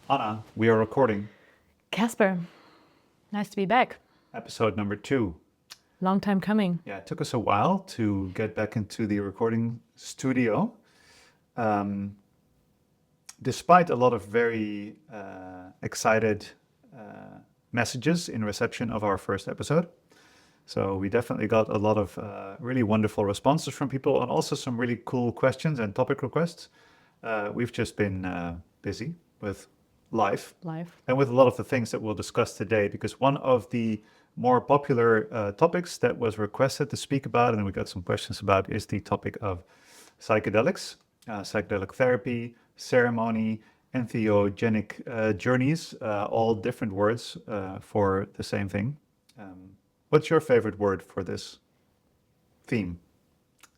Anna, we are recording Kasper, nice to be back. episode number 2. Long time coming. Yeah, it took us a while to get back into the recording studio. Um, Despite a lot of very excited messages in reception of our first episode. So we definitely got a lot of really wonderful responses from people and also some really cool questions and topic requests. We've just been busy with life Live. and with a lot of the things that we'll discuss today, because one of the more popular topics that was requested to speak about, and we got some questions about, is the topic of psychedelics, psychedelic therapy, ceremony, entheogenic journeys, all different words for the same thing. What's your favorite word for this theme?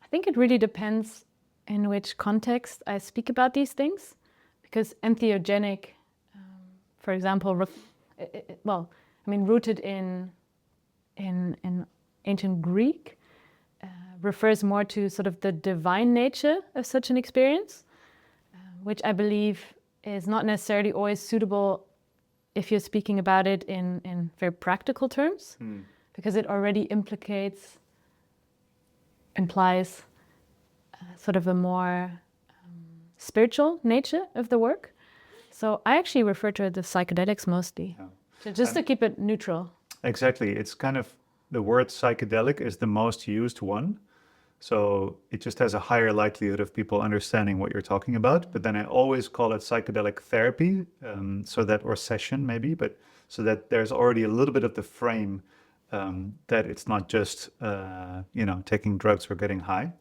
I think it really depends in which context I speak about these things, because entheogenic, for example, rooted in ancient Greek, refers more to sort of the divine nature of such an experience, which I believe is not necessarily always suitable if you're speaking about it in very practical terms, because it already implies sort of a more spiritual nature of the work. So I actually refer to it as psychedelics mostly, to keep it neutral. Exactly. It's kind of, the word psychedelic is the most used one. So it just has a higher likelihood of people understanding what you're talking about. But then I always call it psychedelic therapy, or session maybe, but so that there's already a little bit of the frame that it's not just, taking drugs or getting high.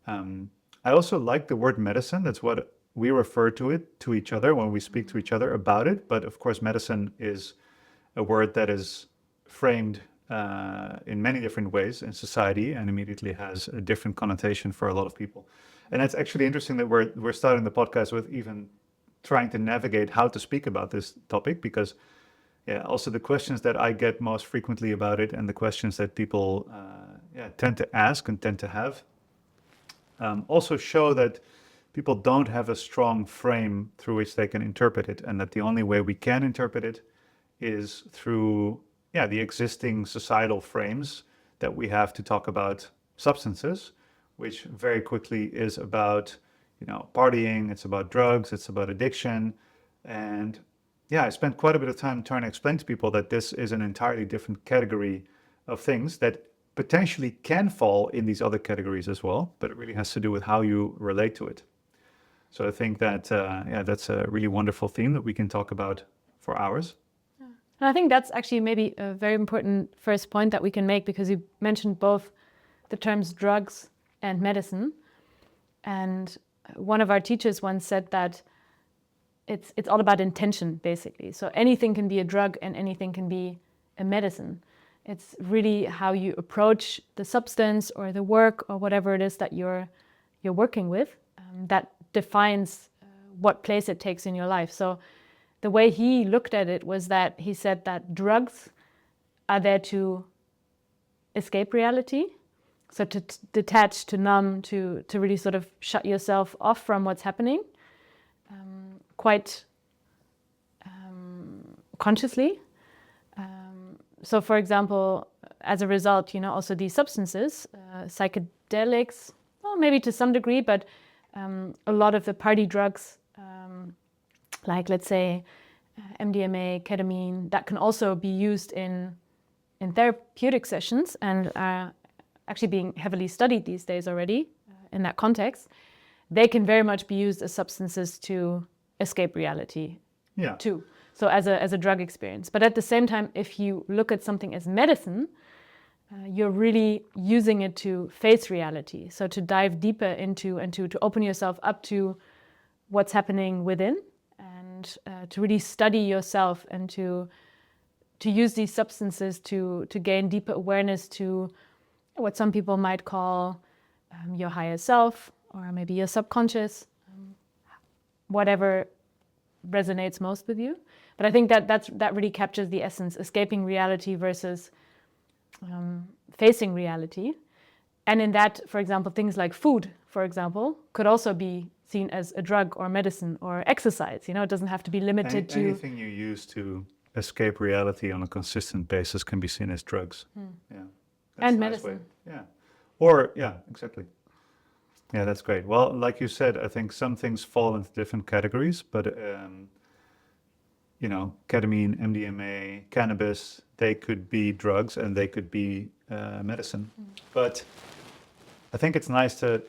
I also like the word medicine. That's what we refer to each other when we speak to each other about it. But of course, medicine is a word that is framed in many different ways in society and immediately has a different connotation for a lot of people. And it's actually interesting that we're starting the podcast with even trying to navigate how to speak about this topic, because also the questions that I get most frequently about it and the questions that people tend to ask and tend to have also show that people don't have a strong frame through which they can interpret it, and that the only way we can interpret it is through the existing societal frames that we have to talk about substances, which very quickly is about partying, it's about drugs, it's about addiction. And I spent quite a bit of time trying to explain to people that this is an entirely different category of things that potentially can fall in these other categories as well, but it really has to do with how you relate to it. So I think that that's a really wonderful theme that we can talk about for hours. And I think that's actually maybe a very important first point that we can make, because you mentioned both the terms drugs and medicine. And one of our teachers once said that it's all about intention, basically. So anything can be a drug and anything can be a medicine. It's really how you approach the substance or the work or whatever it is that you're working with that defines what place it takes in your life. So the way he looked at it was that he said that drugs are there to escape reality, so to detach, to numb, to really sort of shut yourself off from what's happening quite consciously. So for example, as a result, also these substances, psychedelics, well, maybe to some degree, but a lot of the party drugs, like let's say MDMA, ketamine, that can also be used in therapeutic sessions and are actually being heavily studied these days already in that context. They can very much be used as substances to escape reality too. So as a drug experience. But at the same time, if you look at something as medicine, you're really using it to face reality. So to dive deeper into and to open yourself up to what's happening within, and to really study yourself and to use these substances to gain deeper awareness to what some people might call your higher self, or maybe your subconscious, whatever resonates most with you. But I think that really captures the essence, escaping reality versus facing reality. And in that, for example, things like food, for example, could also be seen as a drug or medicine or exercise. It doesn't have to be limited to anything you use to escape reality on a consistent basis can be seen as drugs. Yeah, that's and a nice way. medicine. Yeah, or yeah, exactly. Yeah, that's great. Well, like you said, I think some things fall into different categories, but ketamine, MDMA, cannabis, they could be drugs and they could be medicine. But I think it's nice to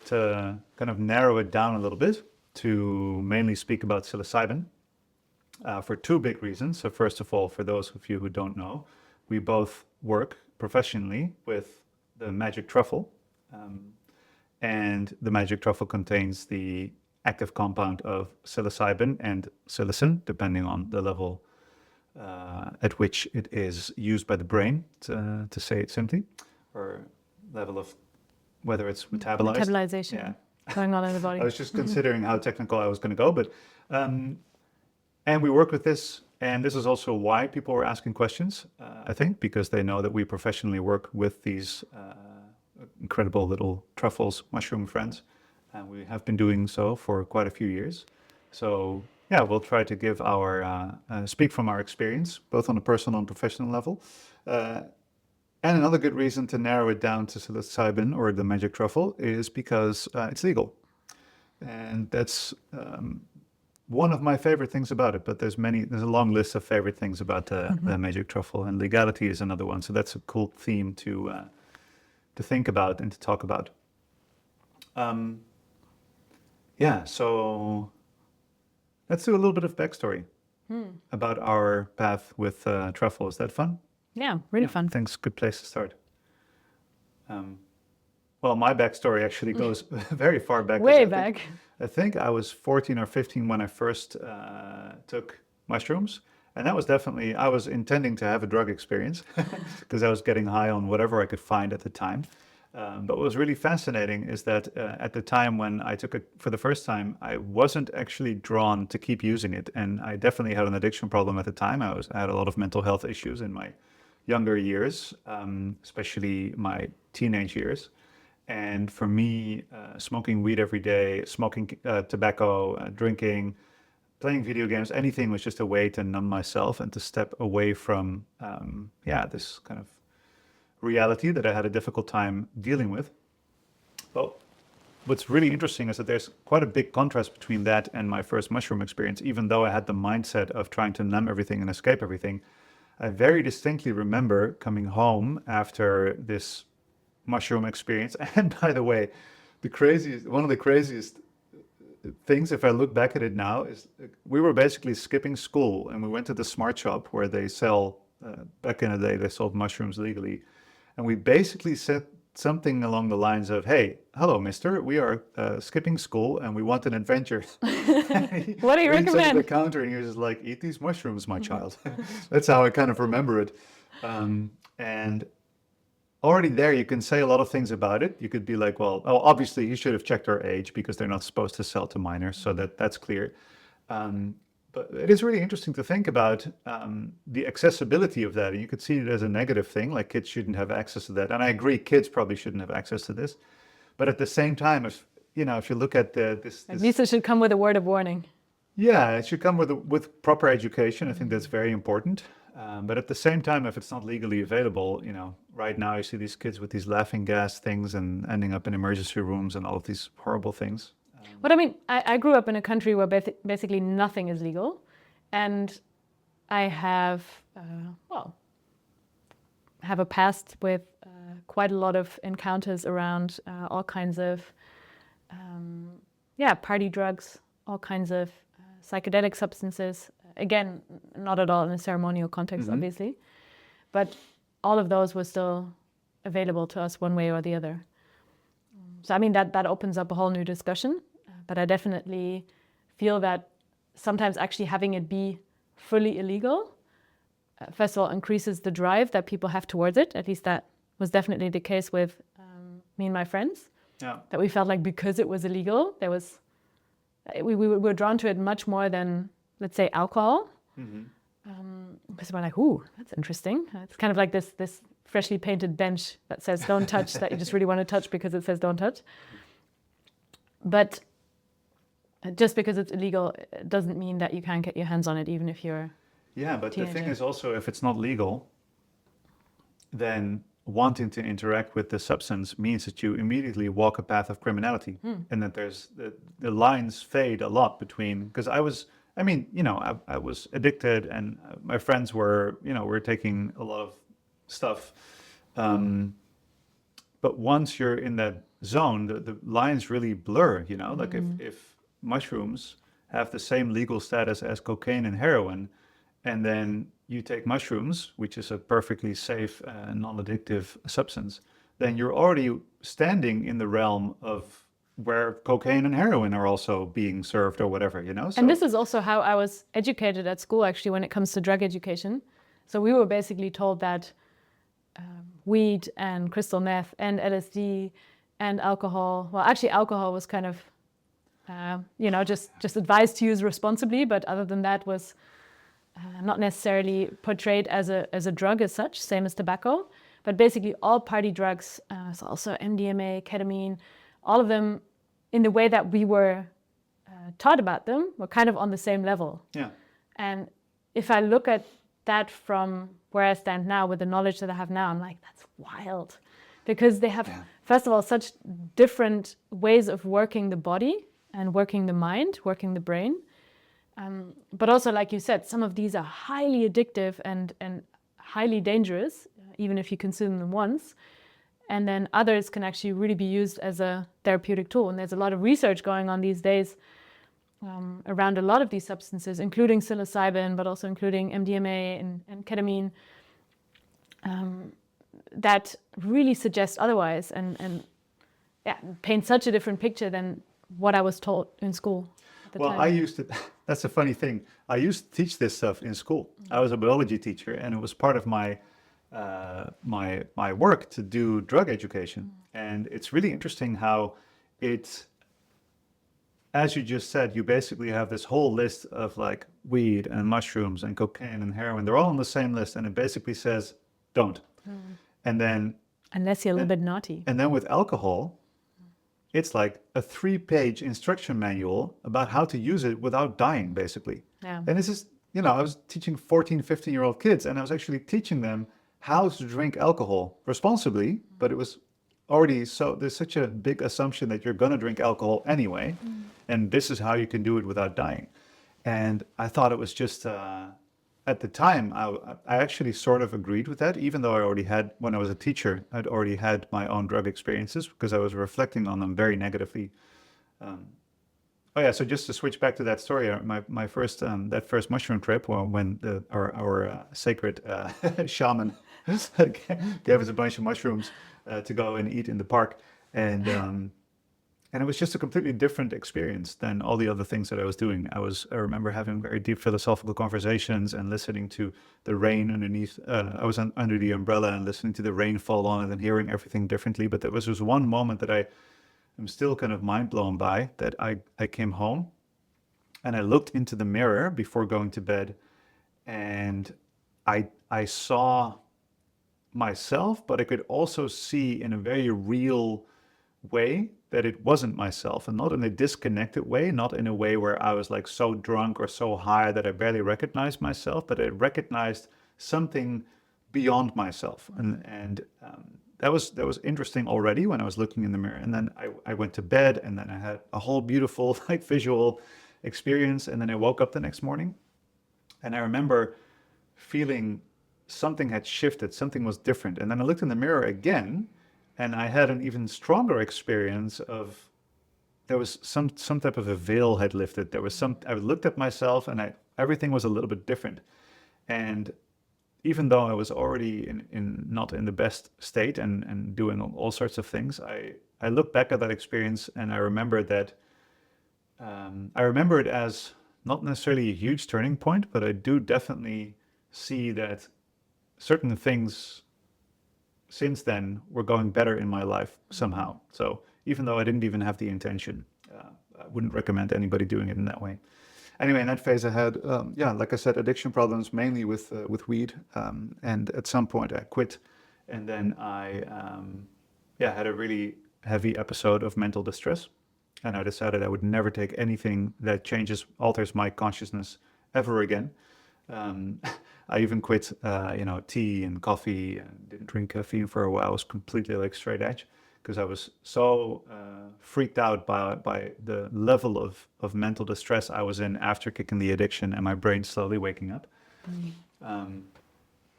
kind of narrow it down a little bit to mainly speak about psilocybin for two big reasons. So first of all, for those of you who don't know, we both work professionally with the magic truffle. And the magic truffle contains the active compound of psilocybin and psilocin, depending on the level at which it is used by the brain, to say it simply, or level of whether it's metabolized. Metabolization going on in the body. I was just considering how technical I was going to go, but and we work with this, and this is also why people were asking questions, I think, because they know that we professionally work with these incredible little truffles, mushroom friends, and we have been doing so for quite a few years. So yeah, we'll try to give our speak from our experience, both on a personal and professional level. And another good reason to narrow it down to psilocybin or the magic truffle is because it's legal, and that's one of my favorite things about it. But there's a long list of favorite things about the magic truffle, and legality is another one. So that's a cool theme to think about and to talk about. So let's do a little bit of backstory about our path with truffle. Is that fun? Yeah, really fun. Thanks. Good place to start. Well, my backstory actually goes very far back. Way back. I think I was 14 or 15 when I first took mushrooms. And that was definitely, I was intending to have a drug experience because I was getting high on whatever I could find at the time. But what was really fascinating is that at the time when I took it for the first time, I wasn't actually drawn to keep using it. And I definitely had an addiction problem at the time. I had a lot of mental health issues in my younger years, especially my teenage years. And for me, smoking weed every day, smoking tobacco, drinking, playing video games, anything was just a way to numb myself and to step away from, this kind of reality that I had a difficult time dealing with. But what's really interesting is that there's quite a big contrast between that and my first mushroom experience. Even though I had the mindset of trying to numb everything and escape everything, I very distinctly remember coming home after this mushroom experience. And by the way, one of the craziest things, if I look back at it now, is we were basically skipping school and we went to the smart shop where they sell, back in the day, they sold mushrooms legally. And we basically said something along the lines of, "Hey, hello, mister, we are skipping school and we want an adventure." What do you recommend? At the counter, and he was just like, "Eat these mushrooms, my child." That's how I kind of remember it. And already there, you can say a lot of things about it. You could be like, well, obviously he should have checked our age because they're not supposed to sell to minors, so that's clear. But it is really interesting to think about the accessibility of that. And you could see it as a negative thing, like kids shouldn't have access to that. And I agree, kids probably shouldn't have access to this. But at the same time, if you look at this... At least it should come with a word of warning. Yeah, it should come with proper education. I think that's very important. But at the same time, if it's not legally available, right now you see these kids with these laughing gas things and ending up in emergency rooms and all of these horrible things. What I mean, I grew up in a country where basically nothing is legal. And I have, have a past with quite a lot of encounters around all kinds of, party drugs, all kinds of psychedelic substances. Again, not at all in a ceremonial context, obviously. But all of those were still available to us one way or the other. So, I mean, that opens up a whole new discussion. But I definitely feel that sometimes actually having it be fully illegal, first of all, increases the drive that people have towards it. At least that was definitely the case with me and my friends. Yeah. That we felt like because it was illegal, we were drawn to it much more than, let's say, alcohol. Because we're like, ooh, that's interesting. It's kind of like this freshly painted bench that says don't touch, that you just really want to touch because it says don't touch. But Just because it's illegal doesn't mean that you can't get your hands on it, even if you're Yeah, but the thing teenager. is also, if it's not legal, then wanting to interact with the substance means that you immediately walk a path of criminality, and that there's the lines fade a lot between. Because I mean, you know, I was addicted, and my friends were, you know, were taking a lot of stuff. But once you're in that zone, the lines really blur, you know, like if mushrooms have the same legal status as cocaine and heroin, and then you take mushrooms, which is a perfectly safe and non-addictive substance, then you're already standing in the realm of where cocaine and heroin are also being served or whatever, you know? So, And this is also how I was educated at school, actually, when it comes to drug education. So we were basically told that weed and crystal meth and LSD and alcohol, well, actually alcohol was kind of, you know, just advised to use responsibly, but other than that was not necessarily portrayed as a drug as such, same as tobacco. But basically all party drugs, so also MDMA, ketamine, all of them, in the way that we were taught about them, were kind of on the same level. yeah. And if I look at that from where I stand now with the knowledge that I have now, I'm like, that's wild. Because they have, first of all, such different ways of working the body and working the mind, working the brain. But also, like you said, some of these are highly addictive and highly dangerous, even if you consume them once. And then others can actually really be used as a therapeutic tool. And there's a lot of research going on these days around a lot of these substances, including psilocybin, but also including MDMA and ketamine, that really suggest otherwise and paint such a different picture than what I was taught in school at the Well, time. I used to, that's a funny thing. I used to teach this stuff in school. I was a biology teacher, and it was part of my my work to do drug education. And it's really interesting how it, as you just said, you basically have this whole list of like weed and mushrooms and cocaine and heroin. They're all on the same list, and it basically says, don't. And then Unless you're a little bit naughty. and then with alcohol, it's like a 3-page instruction manual about how to use it without dying, basically. Yeah. And this is, you know, I was teaching 14, 15-year-old kids, and I was actually teaching them how to drink alcohol responsibly, but it was already so, there's such a big assumption that you're going to drink alcohol anyway, and this is how you can do it without dying. And I thought it was just, at the time, I actually sort of agreed with that, even though I already had, when I was a teacher, I'd already had my own drug experiences because I was reflecting on them very negatively. Oh yeah, so just to switch back to that story, my first that first mushroom trip, well, when our sacred shaman gave us a bunch of mushrooms to go and eat in the park, and it was just a completely different experience than all the other things that I was doing. I remember having very deep philosophical conversations and listening to the rain underneath. I was under the umbrella and listening to the rain fall on it and hearing everything differently. But there was this one moment that I'm still kind of mind blown by, that I came home and I looked into the mirror before going to bed, and I saw myself, but I could also see in a very real way that it wasn't myself, and not in a disconnected way, not in a way where I was like so drunk or so high that I barely recognized myself, but I recognized something beyond myself. And that was interesting already when I was looking in the mirror. And then I went to bed, and then I had a whole beautiful like visual experience. And then I woke up the next morning, and I remember feeling something had shifted, something was different. And then I looked in the mirror again, and I had an even stronger experience of, there was some type of a veil had lifted. There was some, I looked at myself, and everything was a little bit different. And even though I was already in not in the best state and doing all sorts of things, I look back at that experience, and I remember that, I remember it as not necessarily a huge turning point, but I do definitely see that certain things since then were going better in my life somehow. So even though I didn't even have the intention, I wouldn't recommend anybody doing it in that way. Anyway, in that phase, I had, like I said, addiction problems mainly with weed, and at some point I quit, and then I had a really heavy episode of mental distress, and I decided I would never take anything that alters my consciousness ever again. I even quit, tea and coffee, and didn't drink caffeine for a while. I was completely like straight edge because I was so freaked out by the level of mental distress I was in after kicking the addiction and my brain slowly waking up.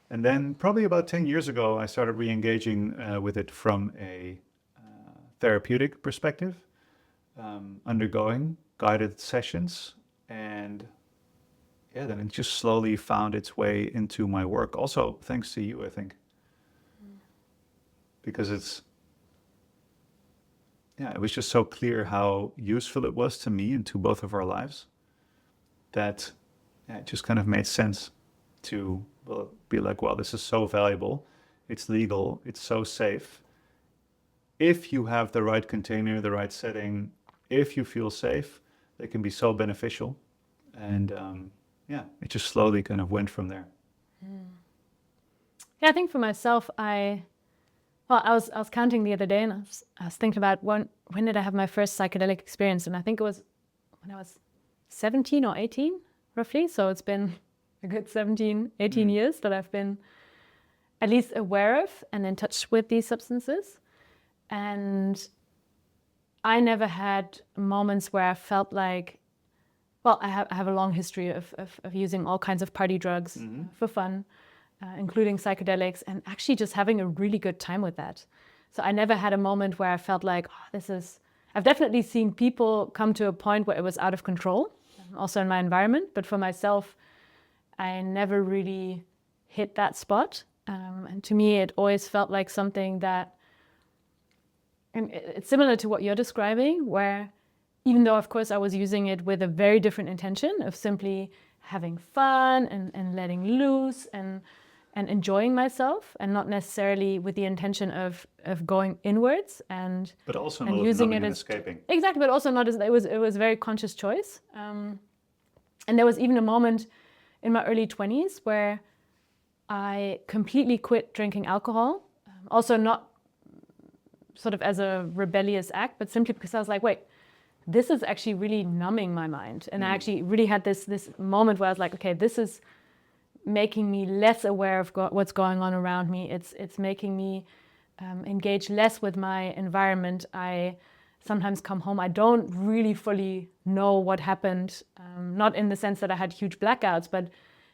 And then probably about 10 years ago, I started re-engaging with it from a therapeutic perspective, undergoing guided sessions, and then it just slowly found its way into my work. Also, thanks to you, I think, because it was just so clear how useful it was to me and to both of our lives that it just kind of made sense to be like, well, this is so valuable, it's legal, it's so safe. If you have the right container, the right setting, if you feel safe, they can be so beneficial. And it just slowly kind of went from there. Yeah, I think for myself, I was counting the other day, and I was thinking about when did I have my first psychedelic experience, and I think it was when I was 17 or 18, roughly. So it's been a good 17, 18 years that I've been at least aware of and in touch with these substances. And I never had moments where I felt like, well, I have a long history of using all kinds of party drugs for fun, including psychedelics, and actually just having a really good time with that. So I never had a moment where I felt like, I've definitely seen people come to a point where it was out of control, also in my environment, but for myself, I never really hit that spot. And to me, it always felt like something that, and it's similar to what you're describing, where even though, of course, I was using it with a very different intention of simply having fun and letting loose and enjoying myself, and not necessarily with the intention of going inwards but also and not using numbing it and as escaping. Exactly, but also not as it was a very conscious choice. And there was even a moment in my early 20s where I completely quit drinking alcohol, also not sort of as a rebellious act, but simply because I was like, wait, this is actually really numbing my mind. And I actually really had this moment where I was like, okay, this is making me less aware of what's going on around me. It's making me engage less with my environment. I sometimes come home, I don't really fully know what happened, not in the sense that I had huge blackouts, but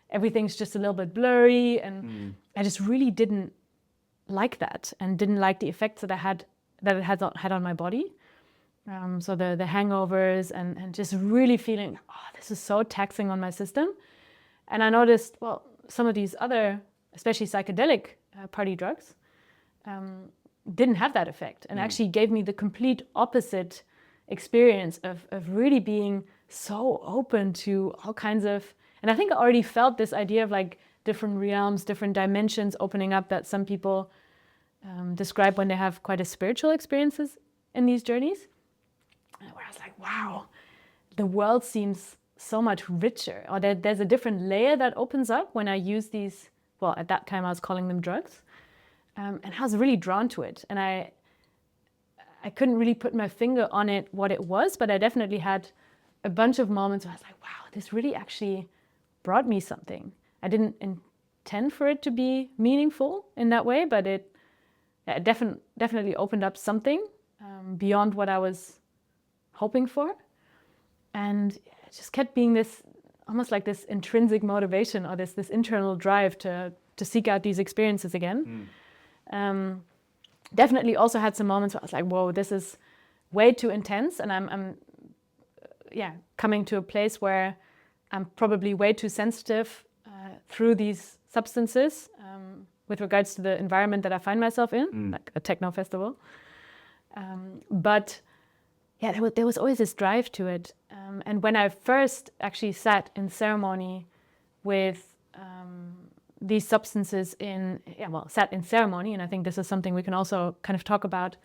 everything's just a little bit blurry. And I just really didn't like that, and didn't like the effects that it had on my body. So the hangovers and just really feeling, this is so taxing on my system. And I noticed, well, some of these other, especially psychedelic party drugs, didn't have that effect, and actually gave me the complete opposite experience of really being so open to all kinds of, and I think I already felt this idea of like different realms, different dimensions opening up that some people describe when they have quite a spiritual experiences in these journeys. Where I was like, wow, the world seems so much richer, or there's a different layer that opens up when I use these, well, at that time I was calling them drugs. And I was really drawn to it. And I couldn't really put my finger on it, what it was, but I definitely had a bunch of moments where I was like, wow, this really actually brought me something. I didn't intend for it to be meaningful in that way, but it definitely opened up something beyond what I was hoping for. And it just kept being this, almost like this intrinsic motivation, or this internal drive to seek out these experiences again. Definitely also had some moments where I was like, whoa, this is way too intense, and I'm coming to a place where I'm probably way too sensitive through these substances with regards to the environment that I find myself in, like a techno festival. But yeah, there was always this drive to it. And when I first actually sat in ceremony with these substances sat in ceremony, and I think this is something we can also kind of talk about,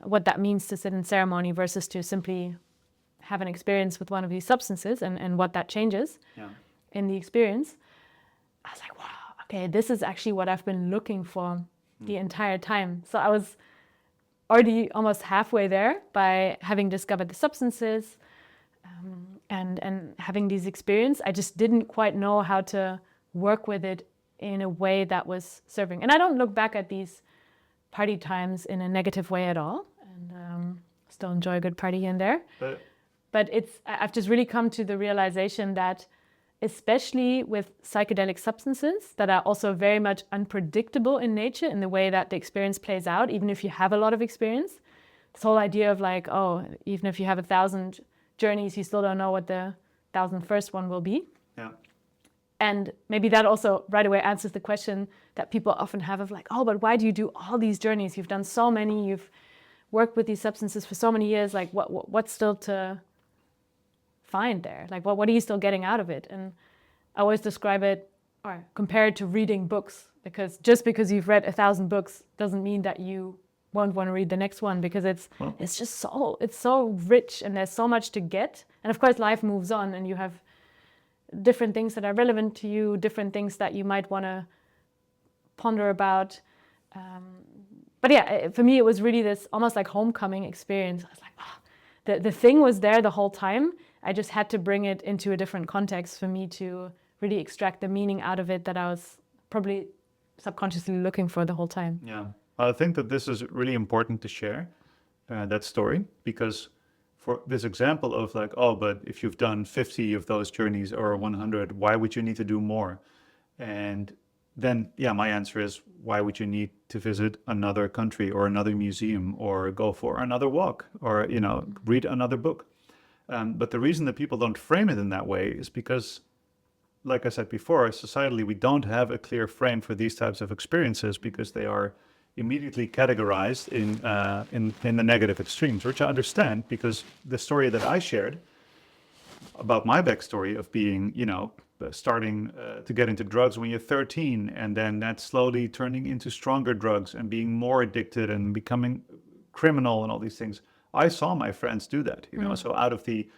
what that means to sit in ceremony versus to simply have an experience with one of these substances, and what that changes in the experience. I was like, wow, okay, this is actually what I've been looking for the entire time. So I was already almost halfway there by having discovered the substances and having these experiences. I just didn't quite know how to work with it in a way that was serving. And I don't look back at these party times in a negative way at all, and still enjoy a good party in there. But I've just really come to the realization that, especially with psychedelic substances that are also very much unpredictable in nature in the way that the experience plays out, even if you have a lot of experience. This whole idea of like, oh, even if you have 1,000 journeys, you still don't know what the 1,001st one will be. Yeah. And maybe that also right away answers the question that people often have of like, oh, but why do you do all these journeys? You've done so many, you've worked with these substances for so many years, like what's still to find there? Like what are you still getting out of it? And I always describe it or compare it to reading books, because just because you've read 1,000 books doesn't mean that you won't want to read the next one, because it's just so rich and there's so much to get. And of course life moves on and you have different things that are relevant to you, different things that you might want to ponder about. But yeah, for me it was really this almost like homecoming experience. I was like, oh, the thing was there the whole time. I just had to bring it into a different context for me to really extract the meaning out of it that I was probably subconsciously looking for the whole time. Yeah, I think that this is really important to share, that story, because for this example of like, oh, but if you've done 50 of those journeys or 100, why would you need to do more? And then, yeah, my answer is, why would you need to visit another country or another museum or go for another walk or, read another book? But the reason that people don't frame it in that way is because, like I said before, societally, we don't have a clear frame for these types of experiences because they are immediately categorized in the negative extremes, which I understand, because the story that I shared about my backstory of being, starting to get into drugs when you're 13, and then that slowly turning into stronger drugs and being more addicted and becoming criminal and all these things. I saw my friends do that, so out of the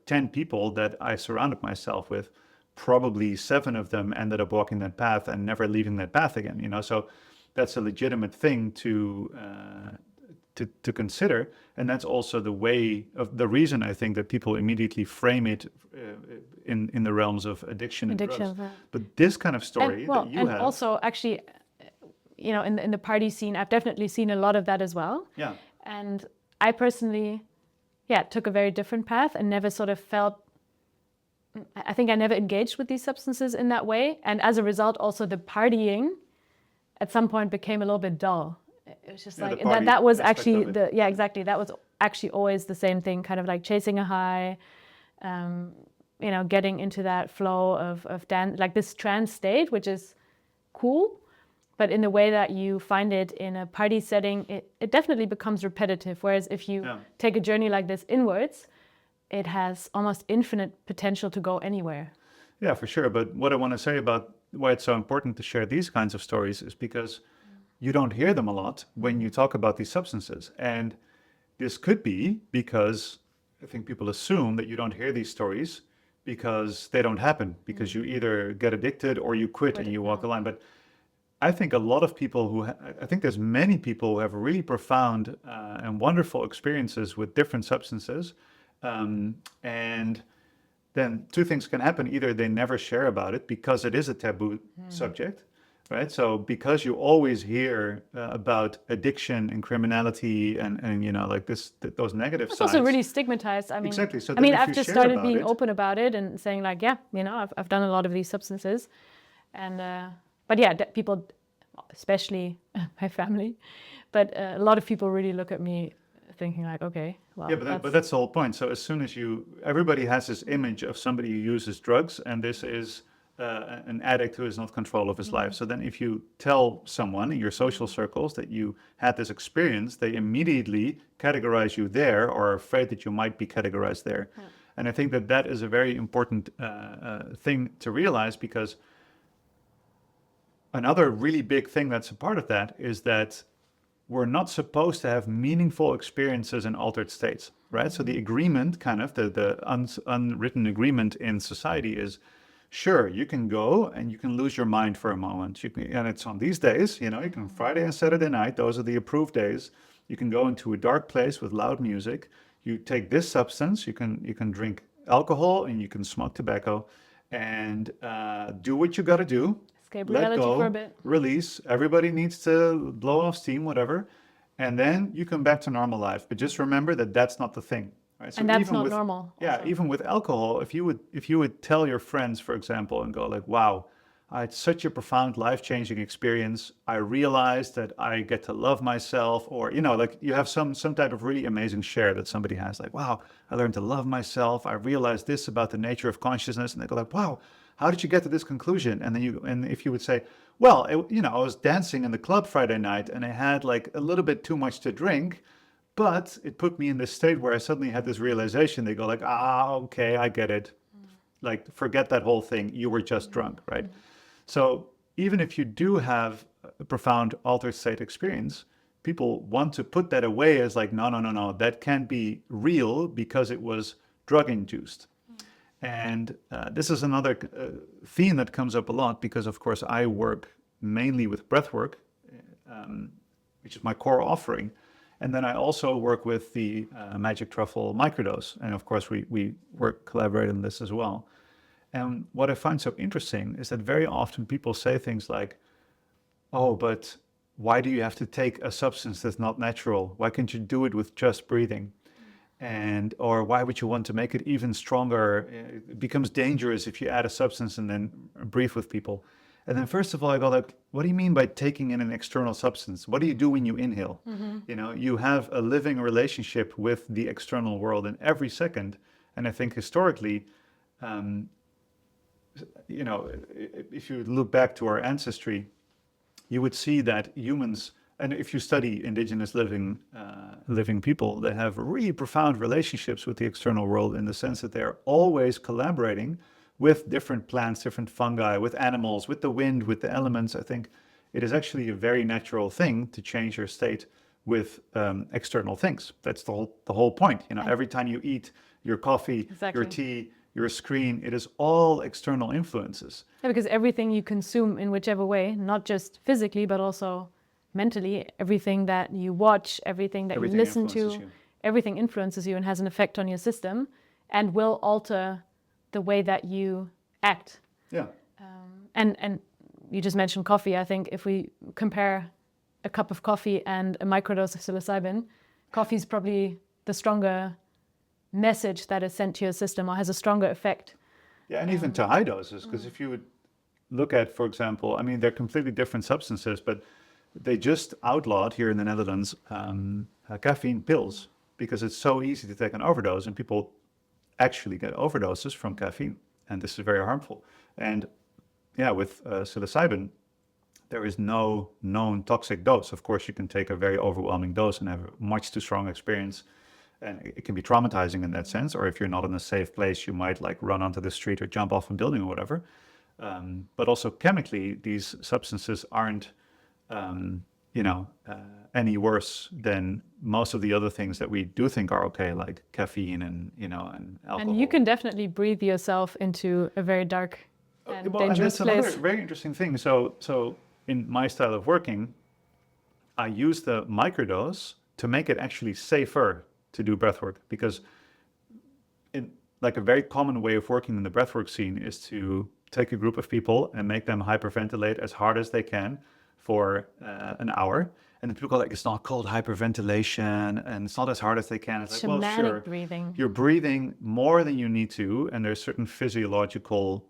10 people that I surrounded myself with, probably 7 of them ended up walking that path and never leaving that path again, so that's a legitimate thing to consider. And that's also the reason I think that people immediately frame it in the realms of addiction and drugs. Yeah. But this kind of story that you have. Also actually, in the party scene, I've definitely seen a lot of that as well. Yeah. And I personally, took a very different path and never sort of I think I never engaged with these substances in that way. And as a result, also the partying at some point became a little bit dull. It was just like, that was actually exactly. That was actually always the same thing, kind of like chasing a high, getting into that flow of dance, like this trance state, which is cool. But in the way that you find it in a party setting, it definitely becomes repetitive. Whereas if you take a journey like this inwards, it has almost infinite potential to go anywhere. Yeah, for sure. But what I want to say about why it's so important to share these kinds of stories is because you don't hear them a lot when you talk about these substances. And this could be because I think people assume that you don't hear these stories because they don't happen, because you either get addicted or you quit and you walk the line. But I think a lot of people I think there's many people who have really profound and wonderful experiences with different substances. And then 2 things can happen. Either they never share about it because it is a taboo subject, right? So because you always hear about addiction and criminality and like those negative sides. It's also really stigmatized. I mean, exactly. So I've just started being open about it and saying like, I've done a lot of these substances, and but yeah, people, especially my family, but a lot of people really look at me thinking like, okay, well. Yeah, but that's the whole point. So as soon as everybody has this image of somebody who uses drugs, and this is an addict who is not control of his life. So then if you tell someone in your social circles that you had this experience, they immediately categorize you there or are afraid that you might be categorized there. Yeah. And I think that is a very important thing to realize, because another really big thing that's a part of that is that we're not supposed to have meaningful experiences in altered states, right? So the agreement, kind of the unwritten agreement in society is, sure, you can go and you can lose your mind for a moment. And it's on these days, you can Friday and Saturday night, those are the approved days. You can go into a dark place with loud music. You take this substance, you can drink alcohol and you can smoke tobacco and do what you got to do. Escape Let reality for a go, bit. release. Everybody needs to blow off steam, whatever. And then you come back to normal life. But just remember that that's not the thing. Right? So And that's even not with, normal. yeah, Also. even with alcohol, if you would tell your friends, for example, and go like, wow, I had such a profound life-changing experience. I realized that I get to love myself, or like you have some type of really amazing share that somebody has, like, wow, I learned to love myself. I realized this about the nature of consciousness, and they go like, wow, how did you get to this conclusion? And then if you would say, well, I was dancing in the club Friday night, and I had like a little bit too much to drink, but it put me in this state where I suddenly had this realization. They go like, okay, I get it. Like, forget that whole thing. You were just drunk, right? So even if you do have a profound altered state experience, people want to put that away as like, no, no, no, no, that can't be real because it was drug induced. And this is another theme that comes up a lot because, of course, I work mainly with breathwork, which is my core offering. And then I also work with the magic truffle microdose. And of course, we work collaborate on this as well. And what I find so interesting is that very often people say things like, oh, but why do you have to take a substance that's not natural? Why can't you do it with just breathing? And or why would you want to make it even stronger? It becomes dangerous if you add a substance and then breathe with people. And then first of all, I go like, what do you mean by taking in an external substance? What do you do when you inhale? You have a living relationship with the external world in every second. And I think historically, um, if you look back to our ancestry, you would see that humans, and if you study indigenous living people, they have really profound relationships with the external world in the sense that they're always collaborating with different plants, different fungi, with animals, with the wind, with the elements. I think it is actually a very natural thing to change your state with external things. That's the whole point. Every time you eat your coffee, your Exactly. tea, your screen, it is all external influences. Yeah, because everything you consume in whichever way, not just physically, but also mentally, everything that you watch, everything that you Everything listen influences to, you. everything influences you and has an effect on your system and will alter the way that you act. Yeah. And you just mentioned coffee. I think if we compare a cup of coffee and a microdose of psilocybin, coffee is probably the stronger message that is sent to your system or has a stronger effect. Yeah, and even to high doses, because if you would look at, for example, I mean, they're completely different substances, but they just outlawed here in the Netherlands caffeine pills because it's so easy to take an overdose, and people actually get overdoses from caffeine, and this is very harmful. And yeah, with psilocybin, there is no known toxic dose. Of course, you can take a very overwhelming dose and have a much too strong experience, and it can be traumatizing in that sense. Or if you're not in a safe place, you might like run onto the street or jump off a building or whatever. But also chemically, these substances aren't, um, any worse than most of the other things that we do think are okay, like caffeine and and alcohol. And you can definitely breathe yourself into a very dark and Well, and dangerous that's another place. very interesting thing. So in my style of working, I use the microdose to make it actually safer to do breathwork because in like a very common way of working in the breathwork scene is to take a group of people and make them hyperventilate as hard as they can for an hour. And then people go like, it's not called hyperventilation and it's not as hard as they can. It's like, well, Shamanic sure. breathing. You're breathing more than you need to, and there's certain physiological,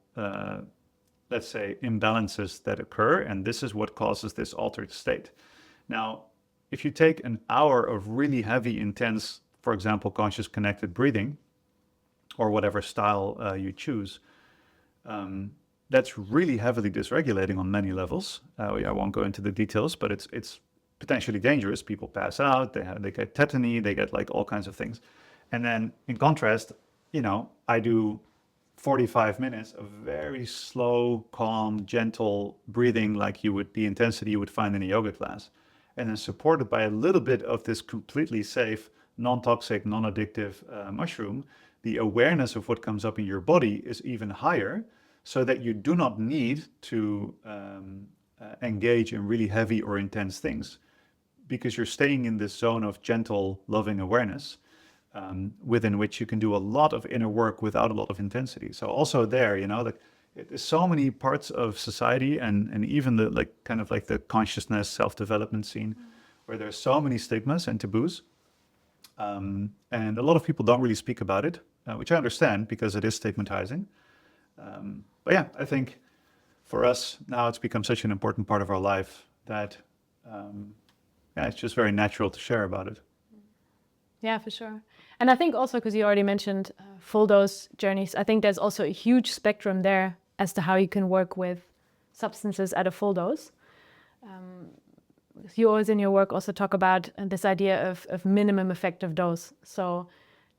let's say, imbalances that occur, and this is what causes this altered state. Now, if you take an hour of really heavy, intense, for example, conscious connected breathing, or whatever style you choose, that's really heavily dysregulating on many levels. I won't go into the details, but it's potentially dangerous. People pass out, they get tetany, they get like all kinds of things. And then in contrast, I do 45 minutes of very slow, calm, gentle breathing, like the intensity you would find in a yoga class. And then supported by a little bit of this completely safe, non-toxic, non-addictive mushroom, the awareness of what comes up in your body is even higher, so that you do not need to engage in really heavy or intense things. because you're staying in this zone of gentle, loving awareness, within which you can do a lot of inner work without a lot of intensity. So also there, like there's so many parts of society and even the like kind of like the consciousness, self-development scene, where there's so many stigmas and taboos. And a lot of people don't really speak about it, which I understand because it is stigmatizing. But yeah, I think for us now it's become such an important part of our life that yeah, it's just very natural to share about it. Yeah, for sure. And I think also, because you already mentioned full dose journeys, I think there's also a huge spectrum there as to how you can work with substances at a full dose. You always in your work also talk about this idea of minimum effective dose. So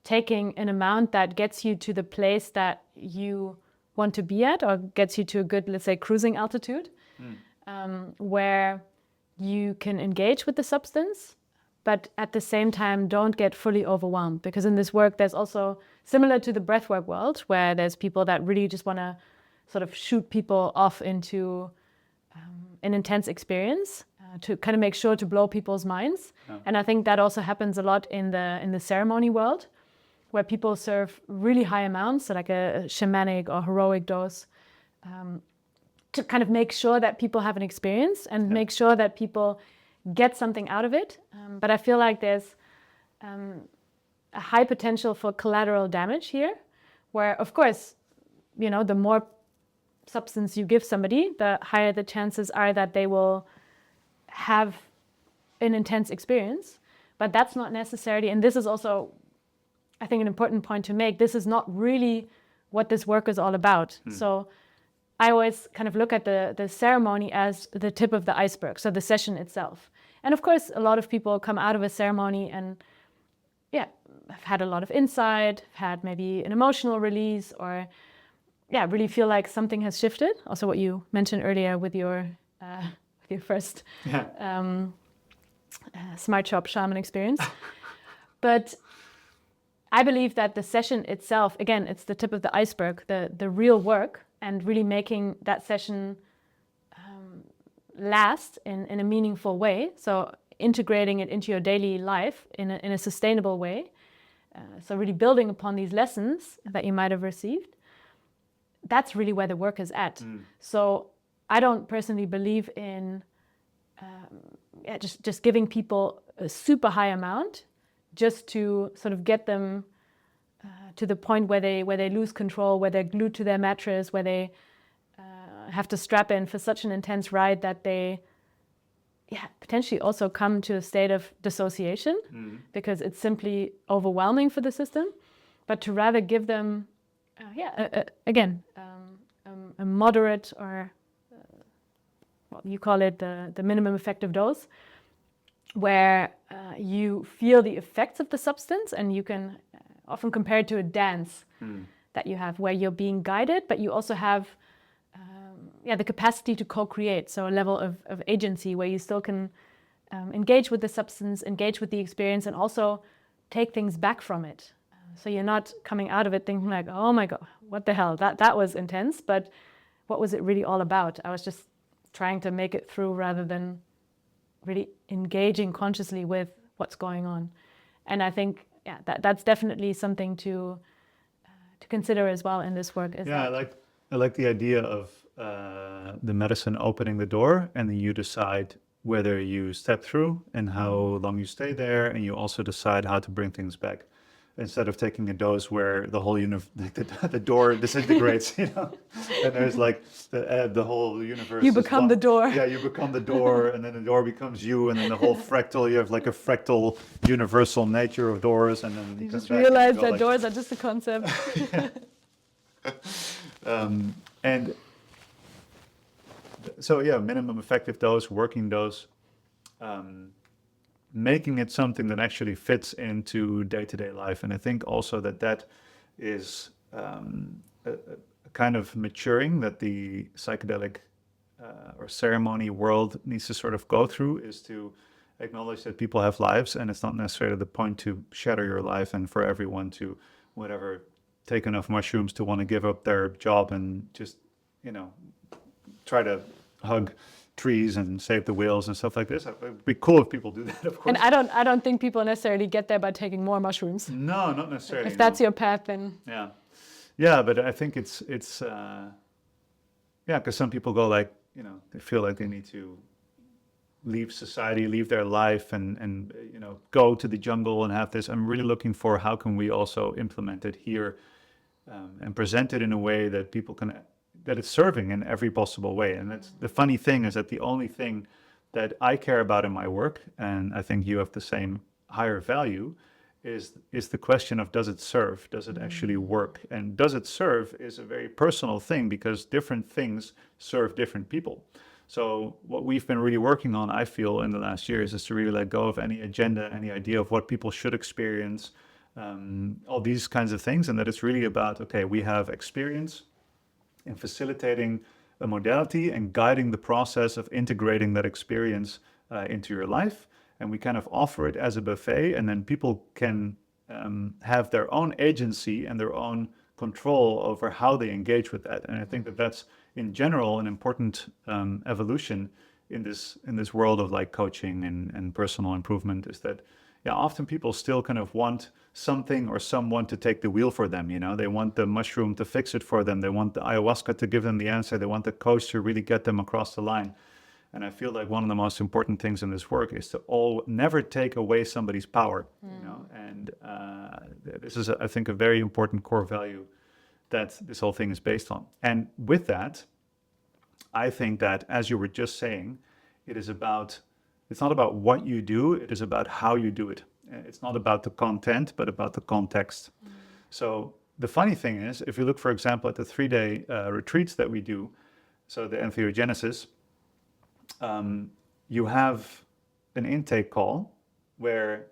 taking an amount that gets you to the place that you want to be at, or gets you to a good, let's say, cruising altitude, where you can engage with the substance, but at the same time don't get fully overwhelmed. Because in this work, there's also, similar to the breathwork world, where there's people that really just want to sort of shoot people off into an intense experience to kind of make sure to blow people's minds. Yeah. And I think that also happens a lot in the ceremony world, where people serve really high amounts, so like a shamanic or heroic dose, to kind of make sure that people have an experience and make sure that people get something out of it. But I feel like there's a high potential for collateral damage here, where, of course, the more substance you give somebody, the higher the chances are that they will have an intense experience. But that's not necessarily, and this is also, I think, an important point to make, this is not really what this work is all about. So I always kind of look at the ceremony as the tip of the iceberg, so the session itself. And of course, a lot of people come out of a ceremony and, have had a lot of insight, had maybe an emotional release, or, really feel like something has shifted. Also what you mentioned earlier with your first smart shop shaman experience. But I believe that the session itself, again, it's the tip of the iceberg, the real work, and really making that session last in a meaningful way. So integrating it into your daily life in a sustainable way. So really building upon these lessons that you might have received. That's really where the work is at. So I don't personally believe in just giving people a super high amount just to sort of get them to the point where they lose control, where they're glued to their mattress, where they have to strap in for such an intense ride that they potentially also come to a state of dissociation because it's simply overwhelming for the system. But to rather give them, a moderate, or you call it the minimum effective dose, where you feel the effects of the substance, and you can often compare it to a dance that you have, where you're being guided, but you also have the capacity to co-create, so a level of agency where you still can engage with the substance, engage with the experience, and also take things back from it. So you're not coming out of it thinking like, oh my God, what the hell, that was intense, but what was it really all about? I was just trying to make it through rather than really engaging consciously with what's going on. And I think that's definitely something to consider as well in this work. I like the idea of the medicine opening the door, and then you decide whether you step through and how long you stay there, and you also decide how to bring things back, instead of taking a dose where the whole the door disintegrates, and there's like the whole universe. You become the door. Yeah, you become the door, and then the door becomes you, and then the whole fractal. You have like a fractal universal nature of doors, and then you just realize that doors are just a concept. And so minimum effective dose, working dose, making it something that actually fits into day-to-day life. And I think also that is a kind of maturing that the psychedelic or ceremony world needs to sort of go through, is to acknowledge that people have lives, and it's not necessarily the point to shatter your life and for everyone to take enough mushrooms to want to give up their job and just try to hug trees and save the whales and stuff like this. It'd be cool if people do that, of And course. I don't think people necessarily get there by taking more mushrooms. No, not necessarily. If that's no. your path, then Yeah, yeah, but I think it's yeah, because some people go like, they feel like they need to leave society, leave their life, and go to the jungle and have this. I'm really looking for how can we also implement it here, and present it in a way that people can, that it's serving in every possible way. And that's the funny thing, is that the only thing that I care about in my work, and I think you have the same higher value, is the question of, does it serve? Does it actually work? And does it serve is a very personal thing, because different things serve different people. So what we've been really working on, I feel, in the last years, is to really let go of any agenda, any idea of what people should experience, all these kinds of things, and that it's really about, okay, we have experience in facilitating a modality and guiding the process of integrating that experience into your life. And we kind of offer it as a buffet, and then people can have their own agency and their own control over how they engage with that. And I think that that's, in general, an important evolution in this world of like coaching and personal improvement, is that, yeah, often people still kind of want something or someone to take the wheel for them. They want the mushroom to fix it for them. They want the ayahuasca to give them the answer. They want the coach to really get them across the line. And I feel like one of the most important things in this work is to never take away somebody's power. And this is, I think, a very important core value that this whole thing is based on. And with that, I think that, as you were just saying, it's not about what you do, it is about how you do it. It's not about the content, but about the context. So the funny thing is, if you look, for example, at the 3-day retreats that we do, so the entheogenesis, you have an intake call where,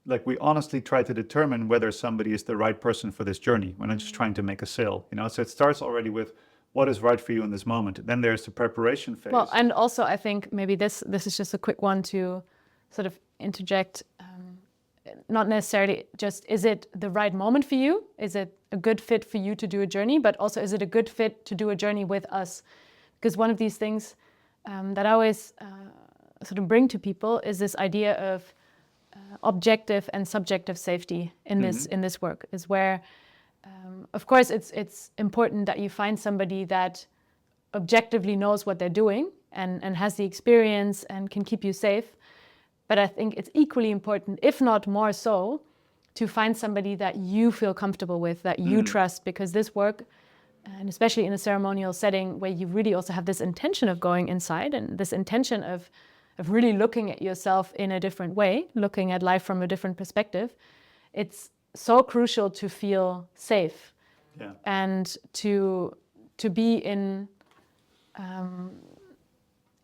like, we honestly try to determine whether somebody is the right person for this journey. We're not just trying to make a sale, So it starts already with what is right for you in this moment. Then there's the preparation phase. well, and also I think maybe this is just a quick one to sort of interject. Not necessarily just, is it the right moment for you? Is it a good fit for you to do a journey? But also, is it a good fit to do a journey with us? Because one of these things that I always sort of bring to people is this idea of objective and subjective safety in this work, is where, of course, it's important that you find somebody that objectively knows what they're doing and has the experience and can keep you safe. But I think it's equally important, if not more so, to find somebody that you feel comfortable with, that you trust, because this work, and especially in a ceremonial setting where you really also have this intention of going inside and this intention of really looking at yourself in a different way, looking at life from a different perspective, it's so crucial to feel safe. Yeah. And to be in an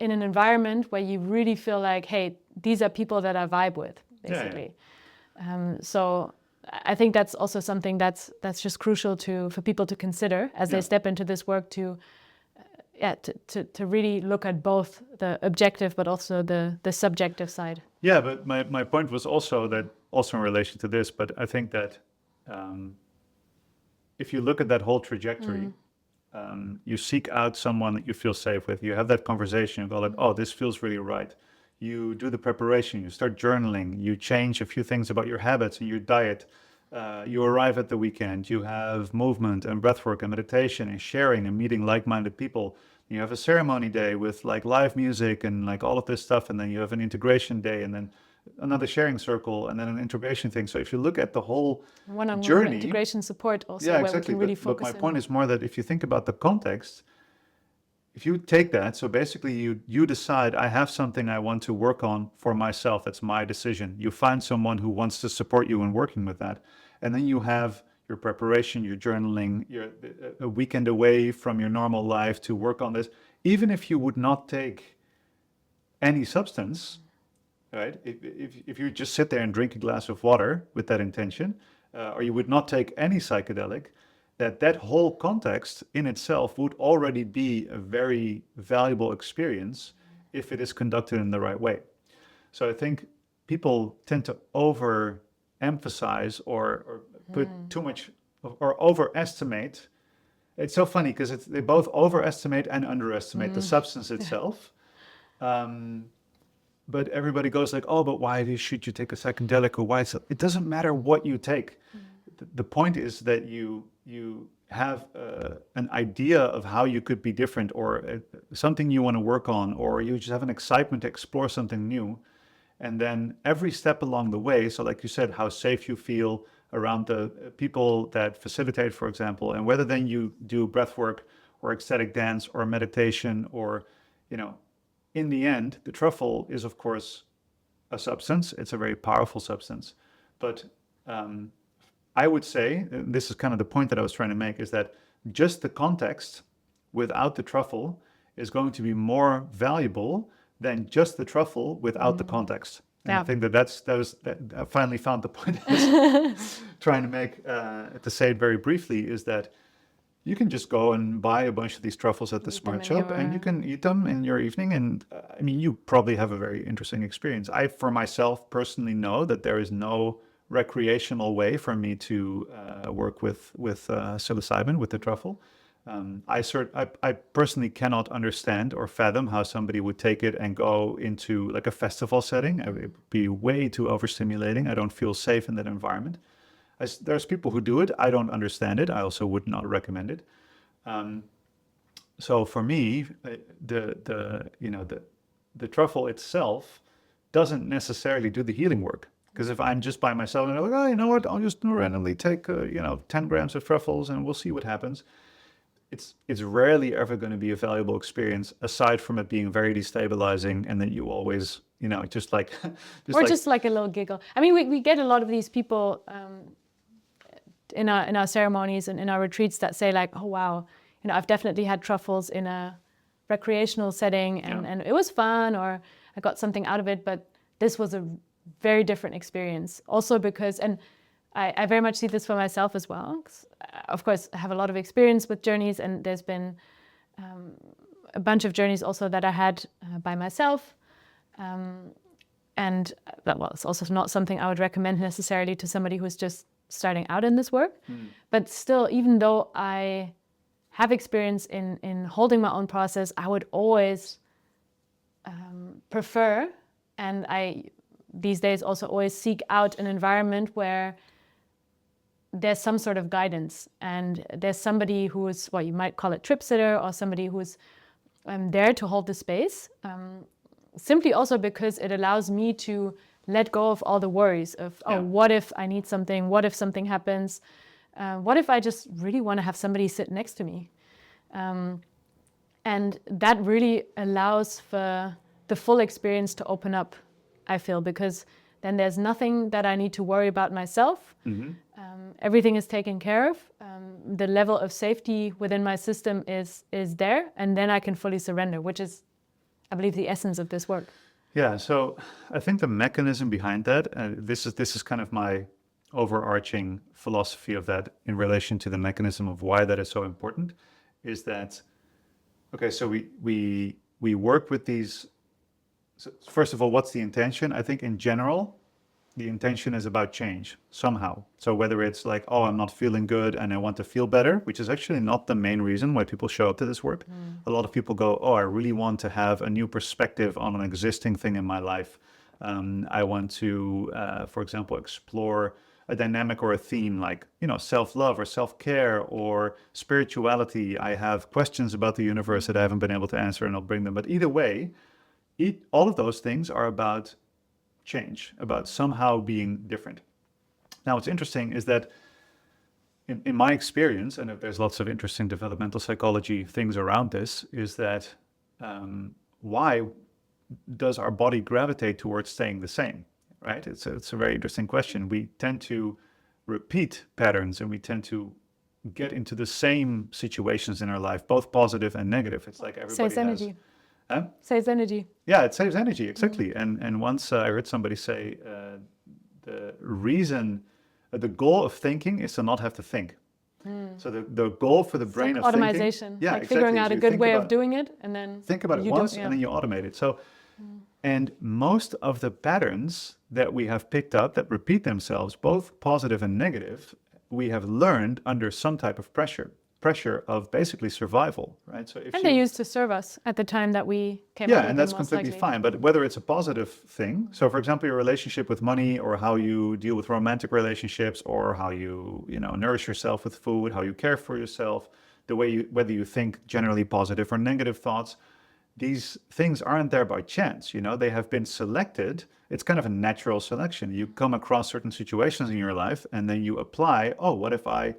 environment where you really feel like, hey, these are people that I vibe with, basically. So I think that's also something that's just crucial for people to consider as they step into this work, to really look at both the objective but also the subjective side. Yeah, but my point was also that, also in relation to this, but I think that if you look at that whole trajectory, you seek out someone that you feel safe with. You have that conversation, you go like, oh, this feels really right. You do the preparation, you start journaling, you change a few things about your habits and your diet. You arrive at the weekend, you have movement and breathwork and meditation and sharing and meeting like-minded people. You have a ceremony day with like live music and like all of this stuff, and then you have an integration day, and then another sharing circle, and then an integration thing. So if you look at the whole One-on-one journey, integration support also, yeah, where exactly. we can really But focus my in. point is more that if you think about the context, if you take that, so basically you decide, I have something I want to work on for myself. That's my decision. You find someone who wants to support you in working with that. And then you have your preparation, your journaling, a weekend away from your normal life to work on this. Even if you would not take any substance, right? If you just sit there and drink a glass of water with that intention, or you would not take any psychedelic, that whole context in itself would already be a very valuable experience if it is conducted in the right way. So I think people tend to overemphasize or put too much or overestimate it's so funny because they both overestimate and underestimate the substance itself. Um, but everybody goes like, oh, but why should you take a psychedelic, or why? It doesn't matter what you take. The point is that you have an idea of how you could be different, or something you want to work on, or you just have an excitement to explore something new. And then every step along the way, so like you said, how safe you feel around the people that facilitate, for example, and whether then you do breath work or ecstatic dance or meditation, or, you know, in the end, the truffle is, of course, a substance. It's a very powerful substance. But I would say, this is kind of the point that I was trying to make, is that just the context without the truffle is going to be more valuable than just the truffle without the context. And I think that I finally found the point I was trying to make, to say it very briefly, is that you can just go and buy a bunch of these truffles at the smart shop, and you can eat them in your evening. And I mean, you probably have a very interesting experience. I, for myself, personally know that there is no recreational way for me to work with psilocybin, with the truffle. I personally cannot understand or fathom how somebody would take it and go into like a festival setting. It would be way too overstimulating. I don't feel safe in that environment. There's people who do it. I don't understand it. I also would not recommend it. So for me, the truffle itself doesn't necessarily do the healing work. Because if I'm just by myself and I'm like, oh, you know what, I'll just randomly take 10 grams of truffles and we'll see what happens. It's rarely ever going to be a valuable experience, aside from it being very destabilizing, and then you always, just like just like a little giggle. I mean, we get a lot of these people in our ceremonies and in our retreats that say like, oh wow, I've definitely had truffles in a recreational setting, and it was fun, or I got something out of it, but this was a very different experience. Also because, and I very much see this for myself as well. Of course, I have a lot of experience with journeys, and there's been a bunch of journeys also that I had by myself. And it's also not something I would recommend necessarily to somebody who's just starting out in this work. But still, even though I have experience in holding my own process, I would always prefer, and I these days also always seek out an environment where there's some sort of guidance, and there's somebody who's, you might call it trip sitter, or somebody who's there to hold the space. Simply also because it allows me to let go of all the worries of, what if I need something? What if something happens? What if I just really want to have somebody sit next to me? And that really allows for the full experience to open up, I feel, because then there's nothing that I need to worry about myself. Everything is taken care of. The level of safety within my system is there, and then I can fully surrender, which is, I believe, the essence of this work. Yeah, so I think the mechanism behind that, this is kind of my overarching philosophy of that in relation to the mechanism of why that is so important, is that, okay, so we work with these. So first of all, what's the intention? I think in general, the intention is about change somehow. So whether it's like, oh, I'm not feeling good and I want to feel better, which is actually not the main reason why people show up to this work. A lot of people go, oh, I really want to have a new perspective on an existing thing in my life. I want to, for example, explore a dynamic or a theme like, self-love or self-care or spirituality. I have questions about the universe that I haven't been able to answer, and I'll bring them. But either way, all of those things are about change, about somehow being different. Now, what's interesting is that in my experience, and there's lots of interesting developmental psychology things around this, is that why does our body gravitate towards staying the same, right? It's a very interesting question. We tend to repeat patterns, and we tend to get into the same situations in our life, both positive and negative. It's like everybody Saves energy. Huh? Saves energy. Yeah, it saves energy, exactly. And once I heard somebody say the reason, the goal of thinking is to not have to think. So the goal for the brain like of thinking, automation, figuring out a good way of doing it, and then think about it once, and then you automate it. So, and most of the patterns that we have picked up that repeat themselves, both positive and negative, we have learned under some type of pressure. pressure of basically survival, right? So if And you, they used to serve us at the time that we came up yeah, with and them, that's most completely likely. fine. But whether it's a positive thing, so for example, your relationship with money, or how you deal with romantic relationships, or how you know, nourish yourself with food, how you care for yourself, the way you, whether you think generally positive or negative thoughts, these things aren't there by chance, you know, they have been selected. It's kind of a natural selection. You come across certain situations in your life and then you apply, oh, what if I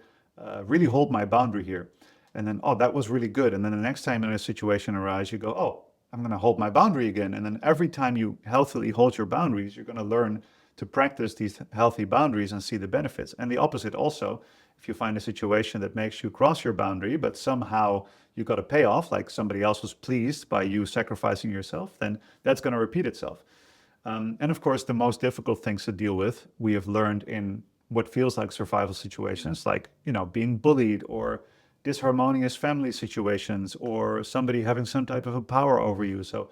really hold my boundary here? And then, oh, that was really good. And then the next time in a situation arises, you go, oh, I'm going to hold my boundary again. And then every time you healthily hold your boundaries, you're going to learn to practice these healthy boundaries and see the benefits. And the opposite also, if you find a situation that makes you cross your boundary, but somehow you got a payoff, like somebody else was pleased by you sacrificing yourself, then that's going to repeat itself. And of course, the most difficult things to deal with, we have learned in what feels like survival situations, like, you know, being bullied, or disharmonious family situations, or somebody having some type of a power over you. So,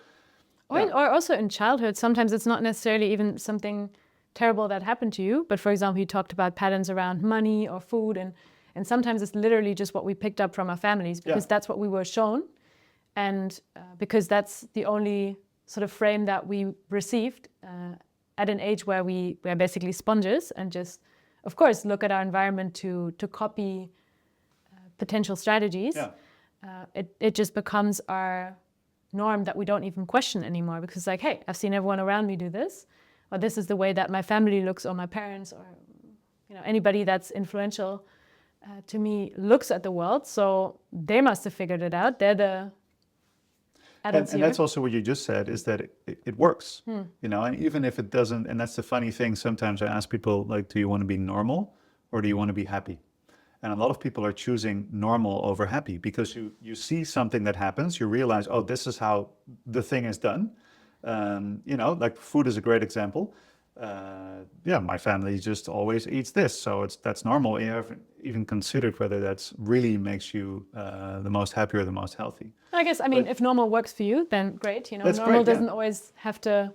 Or, yeah, or also in childhood, sometimes it's not necessarily even something terrible that happened to you. But for example, you talked about patterns around money or food. And sometimes it's literally just what we picked up from our families, because yeah. that's what we were shown. And because that's the only sort of frame that we received at an age where we are basically sponges and just, of course, look at our environment to copy potential strategies. Yeah. It just becomes our norm that we don't even question anymore, because like, hey, I've seen everyone around me do this, or this is the way that my family looks, or my parents, or you know, anybody that's influential to me looks at the world, so they must have figured it out. They're the adults And here. that's also what you just said, is that it works, you know, and even if it doesn't, and that's the funny thing, sometimes I ask people, like, do you want to be normal or do you want to be happy? And a lot of people are choosing normal over happy, because you see something that happens, you realize, oh, this is how the thing is done. You know, like food is a great example. Yeah, my family just always eats this, so that's normal. You haven't even considered whether that's really makes you the most happy or the most healthy. I guess, I mean, But if normal works for you, then great. You know, that's normal great, yeah. doesn't always have to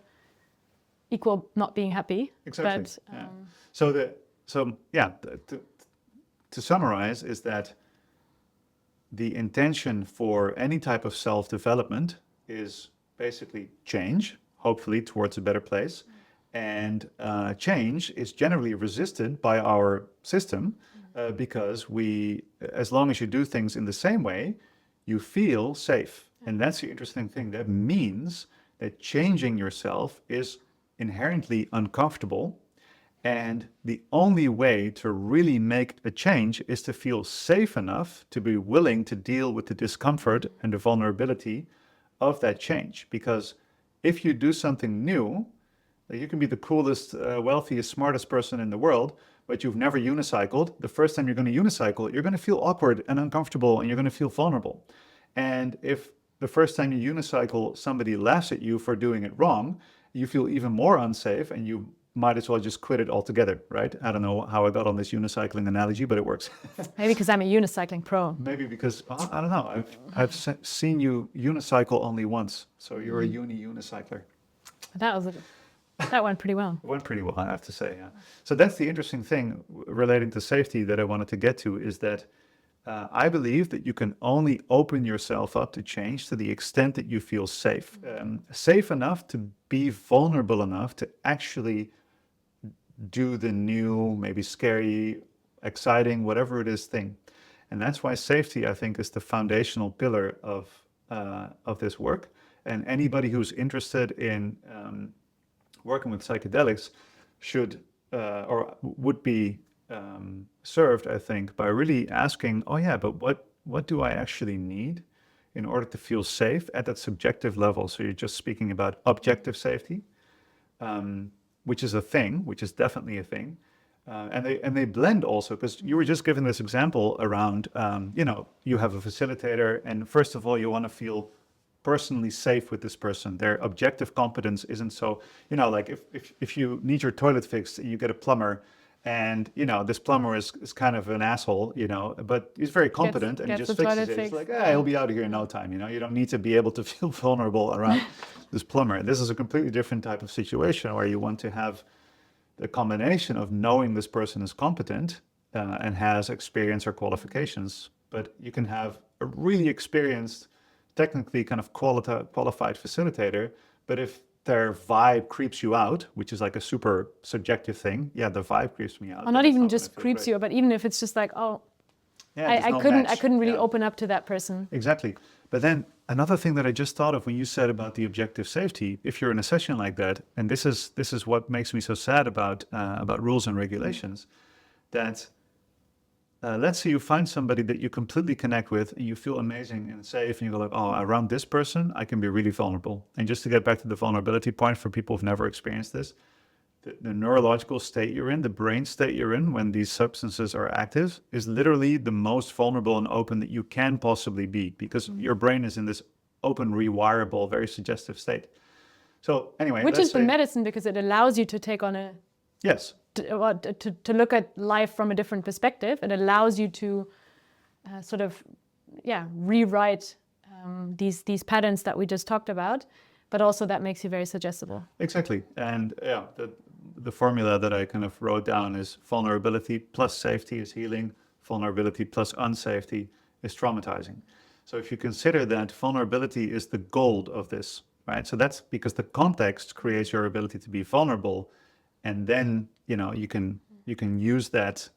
equal not being happy. Exactly. But Yeah. So yeah, to summarize, is that the intention for any type of self-development is basically change, hopefully towards a better place. And change is generally resisted by our system, because as long as you do things in the same way, you feel safe. And that's the interesting thing. That means that changing yourself is inherently uncomfortable. And the only way to really make a change is to feel safe enough to be willing to deal with the discomfort and the vulnerability of that change. Because if you do something new, like, you can be the coolest, wealthiest, smartest person in the world, but you've never unicycled. The first time you're going to unicycle, you're going to feel awkward and uncomfortable, and you're going to feel vulnerable. And if the first time you unicycle, somebody laughs at you for doing it wrong, you feel even more unsafe, and you might as well just quit it altogether, right? I don't know how I got on this unicycling analogy, but it works. maybe because I'm a unicycling pro. Maybe because, I don't know, seen you unicycle only once, so you're a unicycler. That went pretty well. It went pretty well, I have to say. Yeah. So that's the interesting thing relating to safety that I wanted to get to, is that I believe that you can only open yourself up to change to the extent that you feel safe. Safe enough to be vulnerable enough to actually do the new, maybe scary, exciting, whatever it is thing. And that's why safety, I think, is the foundational pillar of this work. And anybody who's interested in working with psychedelics should or would be served, I think, by really asking, oh yeah, but what do I actually need in order to feel safe at that subjective level? So you're just speaking about objective safety, which is a thing, which is definitely a thing. And they blend also, because you were just given this example around, you know, you have a facilitator, and first of all, you want to feel personally safe with this person. Their objective competence isn't so, you know, like if you need your toilet fixed, you get a plumber, and you know, this plumber is kind of an asshole, you know, but he's very competent and he gets just the fixes toilet it. It's fixed. like, he'll be out of here in no time, you know. You don't need to be able to feel vulnerable around this plumber. This is a completely different type of situation where you want to have the combination of knowing this person is competent and has experience or qualifications but you can have a really experienced, technically kind of qualified facilitator, but if their vibe creeps you out, which is like a super subjective thing, yeah, the vibe creeps me out. Or then not it's even gonna just feel creeps great. you, but even if it's just like, oh, Yeah, there's no I match. couldn't really Yeah. open up to that person. Exactly. But then another thing that I just thought of when you said about the objective safety, if you're in a session like that, and this is what makes me so sad about rules and regulations, that let's say you find somebody that you completely connect with and you feel amazing and safe, and you go like, oh, around this person, I can be really vulnerable. And just to get back to the vulnerability point for people who've never experienced this, the neurological state you're in, the brain state you're in when these substances are active is literally the most vulnerable and open that you can possibly be, because your brain is in this open, rewirable, very suggestive state. So anyway, Which let's is the say, medicine, because it allows you to take on yes, to look at life from a different perspective. It allows you to sort of, rewrite these patterns that we just talked about, but also that makes you very suggestible. exactly. And yeah, the formula that I kind of wrote down is vulnerability plus safety is healing, vulnerability plus unsafety is traumatizing. So if you consider that vulnerability is the gold of this, right? So that's because the context creates your ability to be vulnerable, and then you can use that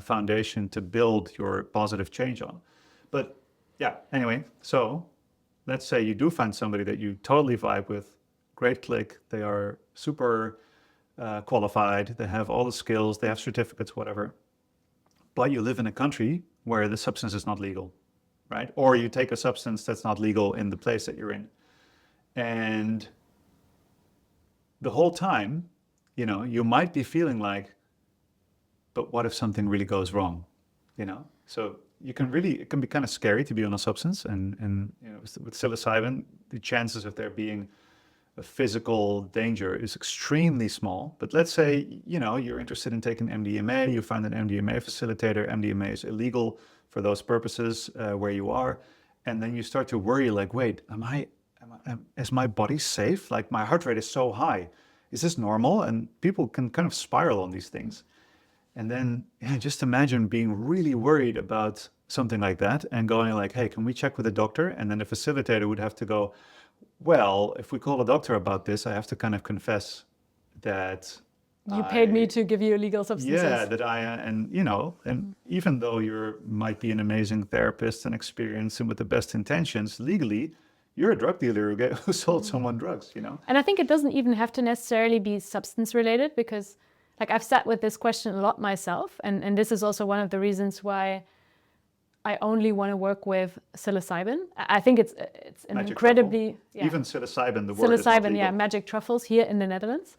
foundation to build your positive change on. But yeah, anyway, so let's say you do find somebody that you totally vibe with, great click, they are super qualified, they have all the skills, they have certificates, whatever. But you live in a country where the substance is not legal, right? Or you take a substance that's not legal in the place that you're in. And the whole time, you might be feeling like, but what if something really goes wrong? So it can be kind of scary to be on a substance, and with psilocybin, the chances of there being a physical danger is extremely small. But let's say, you're interested in taking MDMA, you find an MDMA facilitator, MDMA is illegal for those purposes where you are, and then you start to worry like, wait, is my body safe? Like my heart rate is so high. Is this normal? And people can kind of spiral on these things. And then just imagine being really worried about something like that and going like, hey, can we check with the doctor? And then the facilitator would have to go, well, if we call a doctor about this, I have to kind of confess that you paid me to give you illegal substances. Yeah, and even though you might be an amazing therapist and experienced and with the best intentions, legally, you're a drug dealer who sold someone drugs, And I think it doesn't even have to necessarily be substance related, because like I've sat with this question a lot myself, and this is also one of the reasons why I only want to work with psilocybin. I think it's an Magic incredibly truffle. Even psilocybin, the word is not psilocybin, legal. magic truffles here in the Netherlands,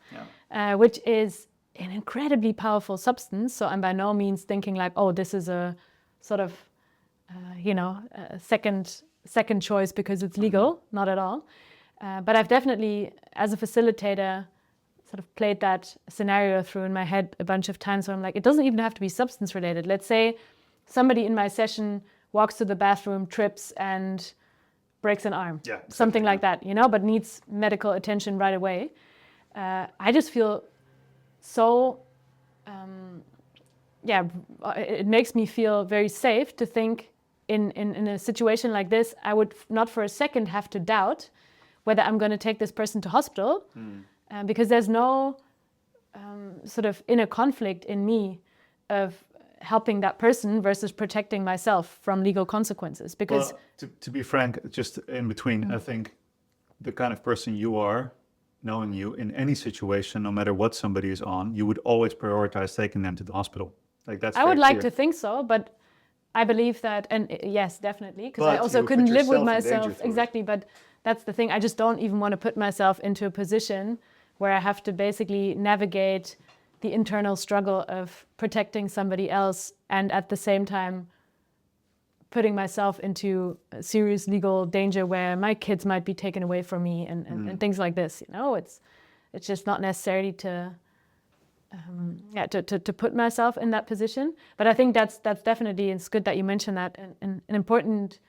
Yeah. which is an incredibly powerful substance. So I'm by no means thinking like, oh, this is a sort of a second choice because it's legal. Not at all. But I've definitely, as a facilitator, sort of played that scenario through in my head a bunch of times where I'm like, it doesn't even have to be substance related. Let's say somebody in my session walks to the bathroom, trips, and breaks an arm. Yeah, exactly. Something like that, but needs medical attention right away. I just feel so, it makes me feel very safe to think in a situation like this, I would not for a second have to doubt whether I'm going to take this person to hospital, because there's no sort of inner conflict in me of helping that person versus protecting myself from legal consequences. Because to be frank, just in between, I think the kind of person you are, knowing you, in any situation, no matter what somebody is on, you would always prioritize taking them to the hospital. Like that's I would very like clear. to think so, but I believe that, and yes, definitely, because I But also you couldn't put live with yourself in danger myself. through it. Exactly, but that's the thing. I just don't even want to put myself into a position where I have to basically navigate the internal struggle of protecting somebody else and at the same time putting myself into serious legal danger where my kids might be taken away from me and things like this. It's just not necessary to put myself in that position. But I think that's definitely, it's good that you mentioned that, an important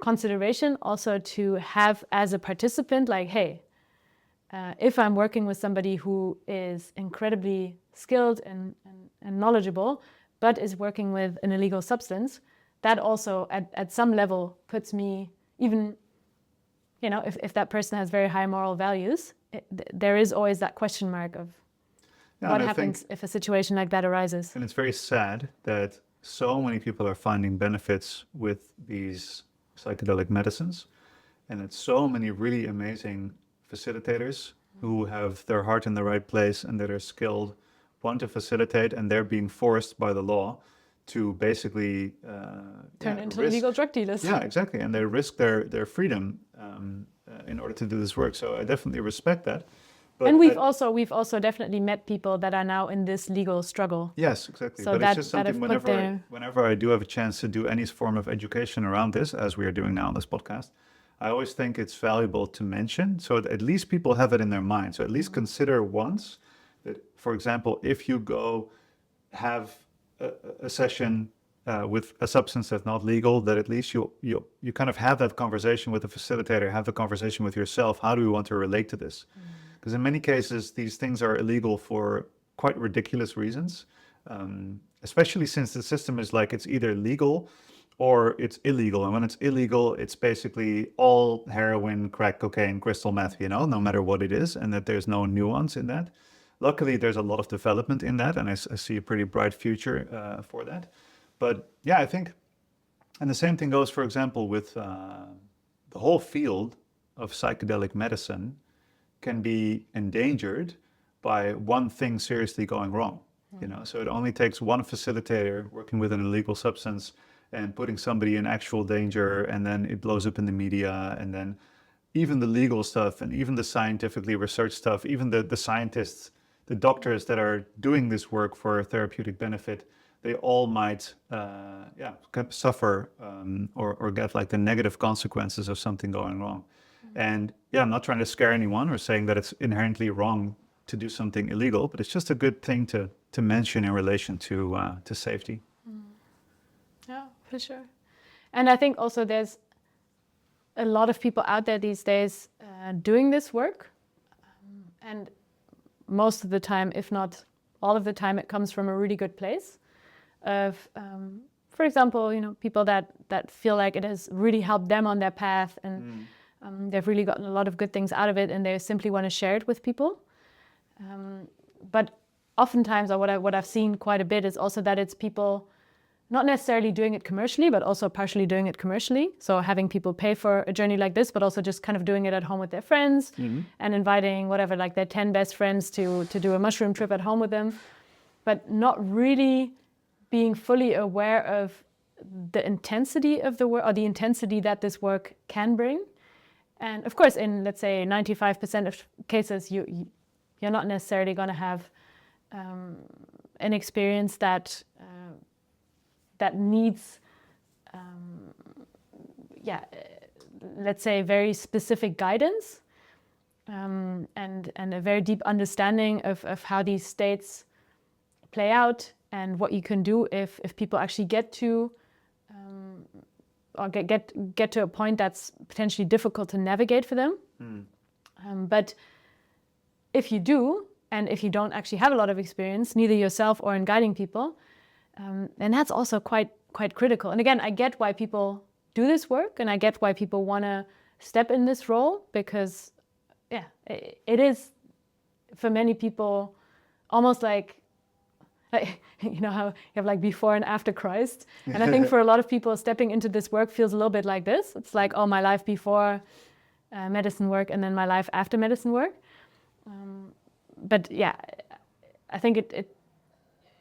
consideration also to have as a participant, like, hey, if I'm working with somebody who is incredibly skilled and knowledgeable, but is working with an illegal substance, that also at some level puts me, even, you know, if that person has very high moral values, there is always that question mark of what happens if a situation like that arises. And it's very sad that so many people are finding benefits with these psychedelic medicines, and that so many really amazing facilitators who have their heart in the right place and that are skilled want to facilitate, and they're being forced by the law to basically turn into illegal drug dealers. Yeah, exactly, and they risk their freedom in order to do this work. So I definitely respect that. But and we've also definitely met people that are now in this legal struggle. Yes, exactly. So but it's just something that whenever I do have a chance to do any form of education around this, as we are doing now on this podcast, I always think it's valuable to mention so that at least people have it in their mind. So at least consider once that, for example, if you go have a session with a substance that's not legal, that at least you kind of have that conversation with the facilitator, have the conversation with yourself. How do we want to relate to this? Because in many cases, these things are illegal for quite ridiculous reasons, especially since the system is like it's either legal or it's illegal. And when it's illegal, it's basically all heroin, crack cocaine, crystal meth, you know, no matter what it is, and that there's no nuance in that. Luckily, there's a lot of development in that, and I see a pretty bright future for that. But yeah, I think, and the same thing goes, for example, with the whole field of psychedelic medicine can be endangered by one thing seriously going wrong. You know, so it only takes one facilitator working with an illegal substance and putting somebody in actual danger, and then it blows up in the media, and then even the legal stuff and even the scientifically researched stuff, even the scientists, the doctors that are doing this work for therapeutic benefit, they all might suffer or get like the negative consequences of something going wrong. And yeah, I'm not trying to scare anyone or saying that it's inherently wrong to do something illegal, but it's just a good thing to mention in relation to safety. Yeah, for sure. And I think also there's a lot of people out there these days doing this work, and most of the time, if not all of the time, it comes from a really good place of, for example, you know, people that feel like it has really helped them on their path, and they've really gotten a lot of good things out of it, and they simply want to share it with people. But oftentimes, or what I've seen quite a bit is also that it's people not necessarily doing it commercially, but also partially doing it commercially. So having people pay for a journey like this, but also just kind of doing it at home with their friends and inviting whatever, like their 10 best friends to do a mushroom trip at home with them, but not really being fully aware of the intensity of the work, or the intensity that this work can bring. And of course, in, let's say, 95% of cases, you're not necessarily going to have an experience that needs, let's say, very specific guidance and a very deep understanding of how these states play out and what you can do if people actually get to or get to a point that's potentially difficult to navigate for them. But if you do, and if you don't actually have a lot of experience, neither yourself or in guiding people, and that's also quite critical. And again, I get why people do this work, and I get why people want to step in this role, because it is for many people almost like you know how you have like before and after Christ. And I think for a lot of people, stepping into this work feels a little bit like this. It's like, oh, my life before medicine work, and then my life after medicine work. But yeah, I think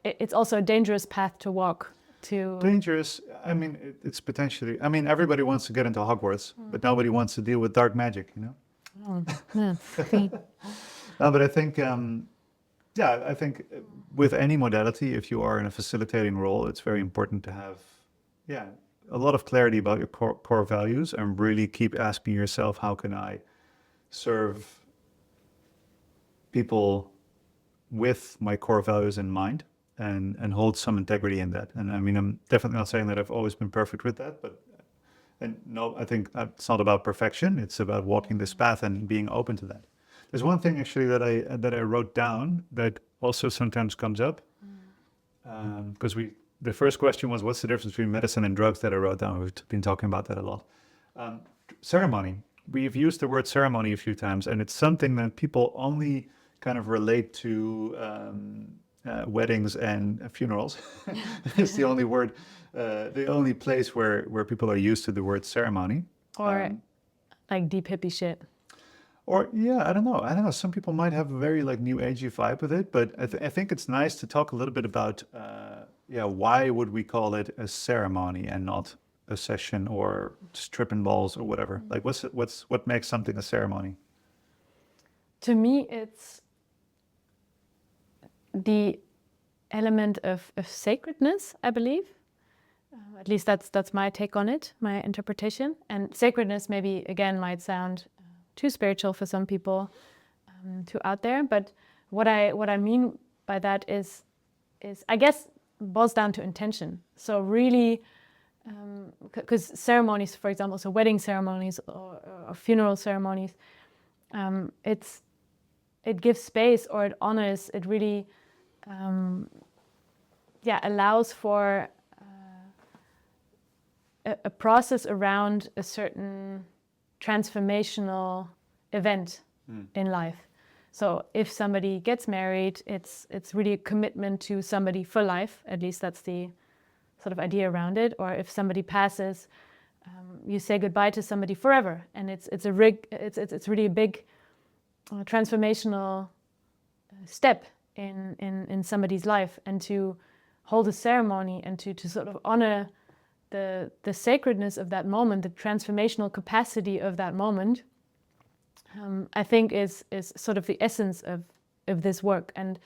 it's also a dangerous path to walk. Dangerous. I mean, it's potentially. I mean, everybody wants to get into Hogwarts, but nobody wants to deal with dark magic, you know. No, but I think, I think with any modality, if you are in a facilitating role, it's very important to have, a lot of clarity about your core values, and really keep asking yourself, how can I serve people with my core values in mind, and hold some integrity in that. And I mean, I'm definitely not saying that I've always been perfect with that, but no, I think it's not about perfection. It's about walking this path and being open to that. There's one thing actually that I wrote down that also sometimes comes up, because we the first question was, what's the difference between medicine and drugs, that I wrote down. We've been talking about that a lot. Um, Ceremony. We've used the word ceremony a few times, and it's something that people only kind of relate to weddings and funerals. It's the only word, the only place where people are used to the word ceremony. Or like deep hippie shit. Or yeah, I don't know. I don't know. Some people might have a very like new agey vibe with it, but I think it's nice to talk a little bit about yeah, why would we call it a ceremony and not a session or stripping balls or whatever? Like, what makes something a ceremony? To me, it's the element of sacredness, I believe. At least that's my take on it, my interpretation. And sacredness maybe again might sound too spiritual for some people, too out there. But what I mean by that is I guess boils down to intention. So really, because ceremonies, for example, so wedding ceremonies or funeral ceremonies, it gives space, or it honors, it really allows for a process around a certain transformational event in life. So if somebody gets married, it's really a commitment to somebody for life. At least that's the sort of idea around it. Or if somebody passes, you say goodbye to somebody forever, and it's really a big transformational step in somebody's life. And to hold a ceremony and to sort of honor the sacredness of that moment, the transformational capacity of that moment, I think is sort of the essence of this work. And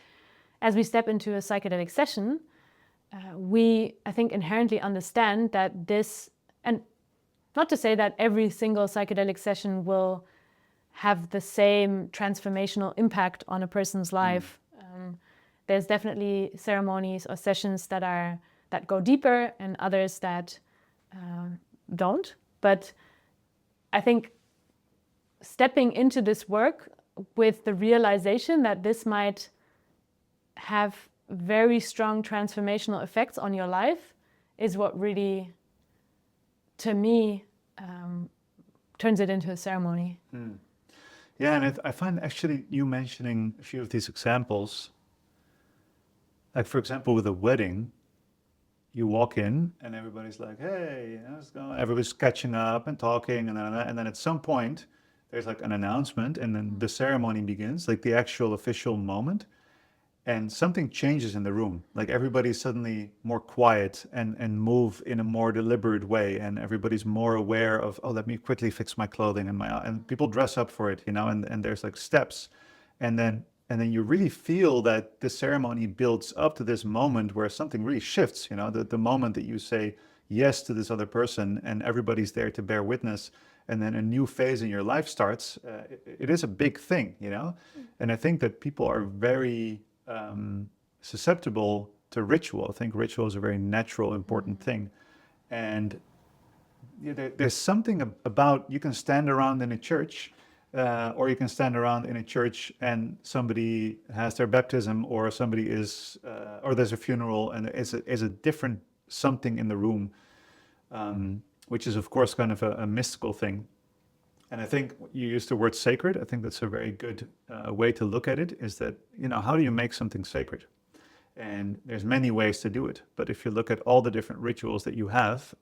as we step into a psychedelic session, we, I think, inherently understand that this, and not to say that every single psychedelic session will have the same transformational impact on a person's life. There's definitely ceremonies or sessions that go deeper and others that don't. But I think stepping into this work with the realization that this might have very strong transformational effects on your life is what really, to me, turns it into a ceremony. Yeah, and I find actually you mentioning a few of these examples, like for example with a wedding, you walk in and everybody's like, "Hey, how's it going?" Everybody's catching up and talking, and then at some point there's like an announcement, and then the ceremony begins, like the actual official moment, and something changes in the room. Like everybody's suddenly more quiet and move in a more deliberate way, and everybody's more aware of, oh, let me quickly fix my clothing and people dress up for it, you know, and there's like steps, and then you really feel that the ceremony builds up to this moment where something really shifts, you know, the moment that you say yes to this other person and everybody's there to bear witness, and then a new phase in your life starts. It is a big thing, you know, and I think that people are very susceptible to ritual. I think ritual is a very natural, important thing. And there's something about, you can stand around in a church, or you can stand around in a church and somebody has their baptism, or somebody is, or there's a funeral, and is a different something in the room, which is of course kind of a mystical thing. And I think you used the word sacred. I think that's a very good way to look at it, is that, you know, how do you make something sacred? And there's many ways to do it. But if you look at all the different rituals that you have,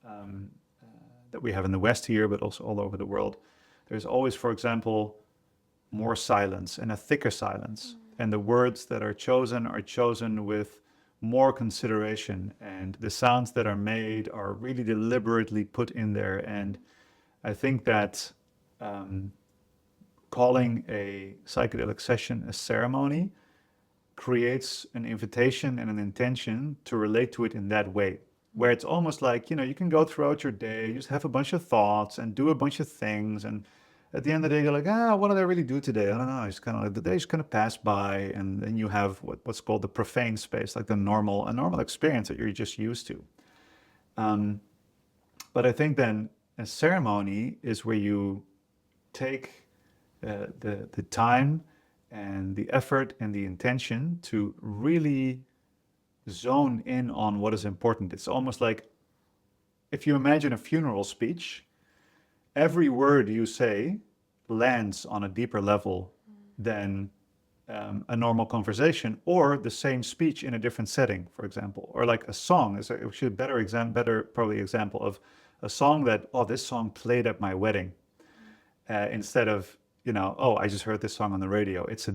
that we have in the West here, but also all over the world, there's always, for example, more silence and a thicker silence. And the words that are chosen with more consideration. And the sounds that are made are really deliberately put in there. And I think that calling a psychedelic session a ceremony creates an invitation and an intention to relate to it in that way, where it's almost like, you know, you can go throughout your day, just have a bunch of thoughts and do a bunch of things, and at the end of the day you're like, what did I really do today? I don't know. It's kind of like the day's kind of passed by, and then you have what's called the profane space, like a normal experience that you're just used to. But I think then a ceremony is where you take the time and the effort and the intention to really zone in on what is important. It's almost like if you imagine a funeral speech, every word you say lands on a deeper level than a normal conversation, or the same speech in a different setting, for example, or like a song is actually a better probably example of a song that, oh, this song played at my wedding, instead of, oh, I just heard this song on the radio. It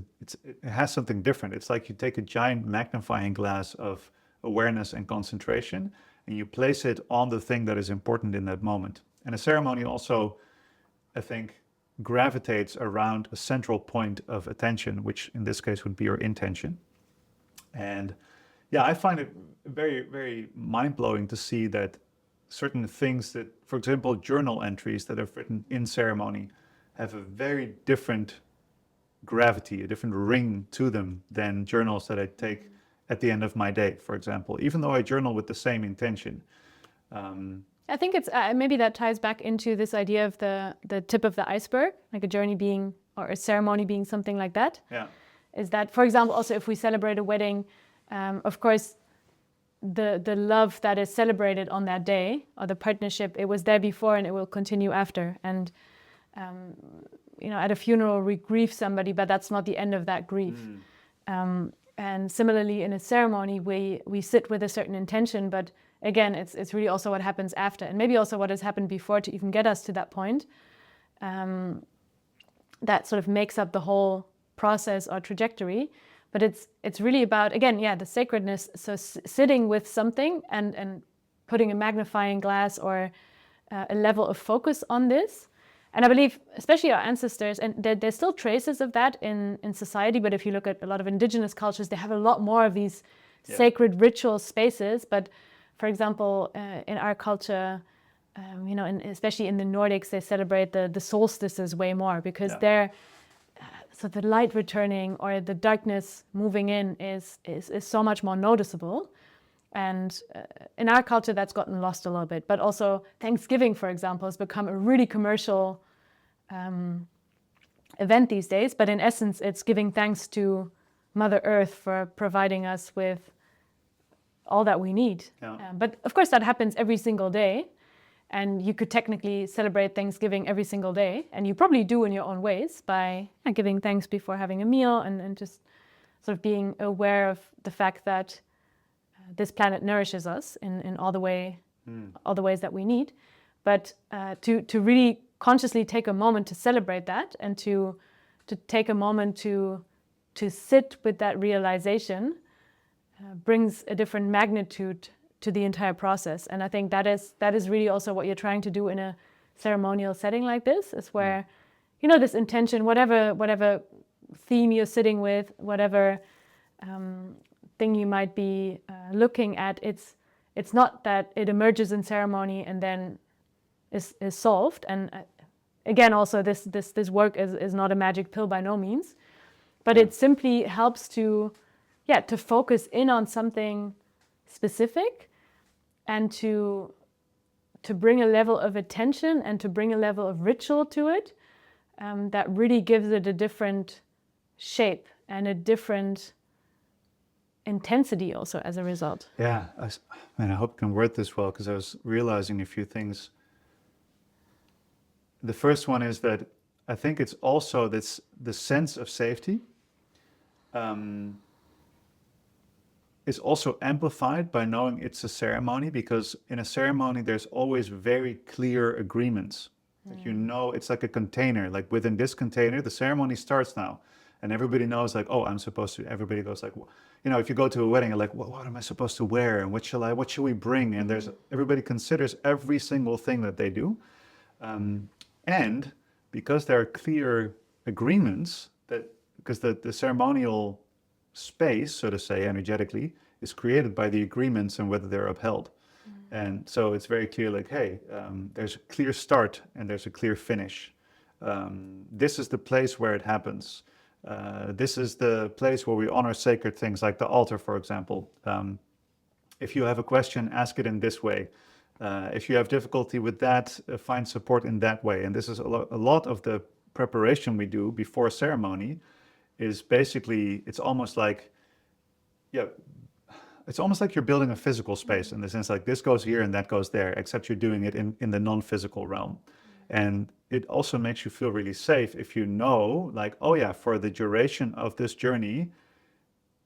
has something different. It's like you take a giant magnifying glass of awareness and concentration, and you place it on the thing that is important in that moment. And a ceremony also, I think, gravitates around a central point of attention, which in this case would be your intention. And yeah, I find it very, very mind-blowing to see that certain things that, for example, journal entries that are written in ceremony have a very different gravity, a different ring to them than journals that I take at the end of my day, for example, even though I journal with the same intention. I think it's maybe that ties back into this idea of the tip of the iceberg, like a journey being, or a ceremony being something like that. Yeah. Is that, for example, also if we celebrate a wedding, of course, the love that is celebrated on that day, or the partnership, it was there before and it will continue after. And at a funeral we grieve somebody, but that's not the end of that grief. And similarly, in a ceremony, we sit with a certain intention, but again, it's really also what happens after, and maybe also what has happened before to even get us to that point. That sort of makes up the whole process or trajectory. But it's really about, again, the sacredness. So sitting with something and putting a magnifying glass or a level of focus on this. And I believe, especially our ancestors, and there's still traces of that in society, but if you look at a lot of indigenous cultures, they have a lot more of these sacred ritual spaces. But for example, in our culture, and especially in the Nordics, they celebrate the solstices way more, because they're so the light returning or the darkness moving in is so much more noticeable. And in our culture, that's gotten lost a little bit. But also Thanksgiving, for example, has become a really commercial event these days. But in essence, it's giving thanks to Mother Earth for providing us with all that we need. But of course, that happens every single day. And you could technically celebrate Thanksgiving every single day. And you probably do in your own ways by giving thanks before having a meal and just sort of being aware of the fact that this planet nourishes us in all the ways that we need. But to really consciously take a moment to celebrate that, and to take a moment to sit with that realization brings a different magnitude to the entire process. And I think that is really also what you're trying to do in a ceremonial setting like this, is where this intention, whatever theme you're sitting with, whatever thing you might be looking at, it's not that it emerges in ceremony and then is solved. And again, also this work is not a magic pill by no means, but it simply helps to focus in on something specific, and to bring a level of attention and to bring a level of ritual to it, that really gives it a different shape and a different intensity also as a result. Yeah, I hope I can word this well, because I was realizing a few things. The first one is that I think it's also the sense of safety is also amplified by knowing it's a ceremony, because in a ceremony there's always very clear agreements. Like, it's like a container, like within this container the ceremony starts now, and everybody knows, like, oh, I'm supposed to, everybody goes like, if you go to a wedding, you're like, well, what am I supposed to wear, and what should we bring? And everybody considers every single thing that they do. And because there are clear agreements, because the ceremonial space, so to say, energetically, is created by the agreements and whether they're upheld. And so it's very clear, like, hey, there's a clear start and there's a clear finish. This is the place where it happens. This is the place where we honor sacred things, like the altar, for example. If you have a question, ask it in this way. If you have difficulty with that, find support in that way. And this is a lot of the preparation we do before a ceremony is basically, it's almost like, it's almost like you're building a physical space in the sense like this goes here and that goes there, except you're doing it in the non-physical realm. And it also makes you feel really safe if you know, like, oh yeah, for the duration of this journey,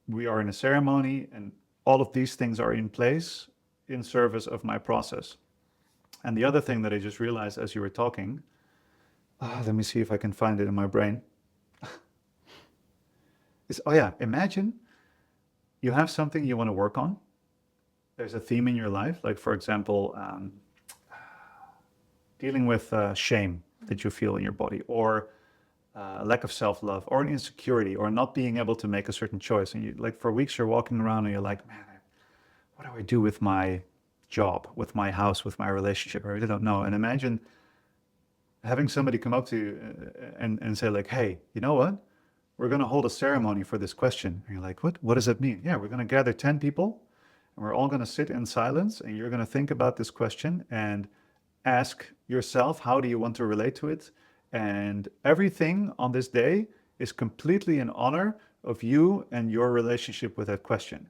we are in a ceremony and all of these things are in place in service of my process. And the other thing that I just realized as you were talking, let me see if I can find it in my brain, is, oh yeah, imagine you have something you want to work on. There's a theme in your life, like for example, dealing with shame that you feel in your body, or lack of self-love, or an insecurity, or not being able to make a certain choice. And you, like for weeks, you're walking around and you're like, man, what do I do with my job, with my house, with my relationship? I really don't know. And imagine having somebody come up to you and say like, hey, you know what? We're going to hold a ceremony for this question. And you're like, what? What does it mean? Yeah, we're going to gather 10 people and we're all going to sit in silence and you're going to think about this question and ask yourself, how do you want to relate to it? And everything on this day is completely in honor of you and your relationship with that question.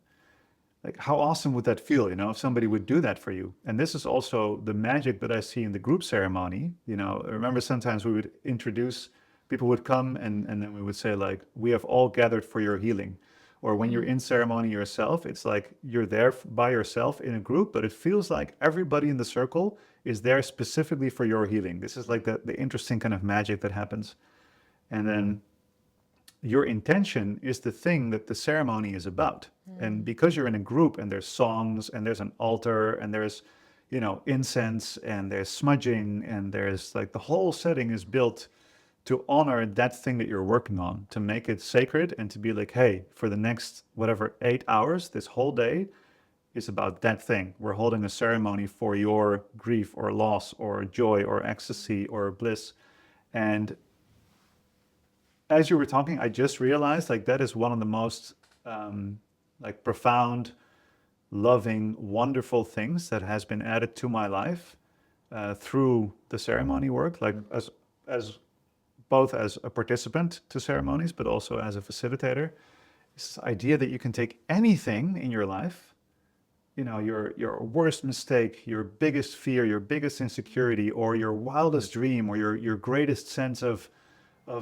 Like, how awesome would that feel, you know, if somebody would do that for you? And this is also the magic that I see in the group ceremony. You know, I remember sometimes we would introduce, people would come and then we would say like, we have all gathered for your healing. Or when you're in ceremony yourself, it's like you're there by yourself in a group, but it feels like everybody in the circle is there specifically for your healing. This is like the interesting kind of magic that happens. And then your intention is the thing that the ceremony is about. And because you're in a group and there's songs and there's an altar and there's, you know, incense and there's smudging and there's like the whole setting is built to honor that thing that you're working on, to make it sacred and to be like, hey, for the next whatever 8 hours, this whole day is about that thing. We're holding a ceremony for your grief or loss or joy or ecstasy or bliss. And as you were talking, I just realized like that is one of the most like profound, loving, wonderful things that has been added to my life through the ceremony work, like as both as a participant to ceremonies, but also as a facilitator. It's this idea that you can take anything in your life, you know, your worst mistake, your biggest fear, your biggest insecurity, or your wildest dream, or your greatest sense of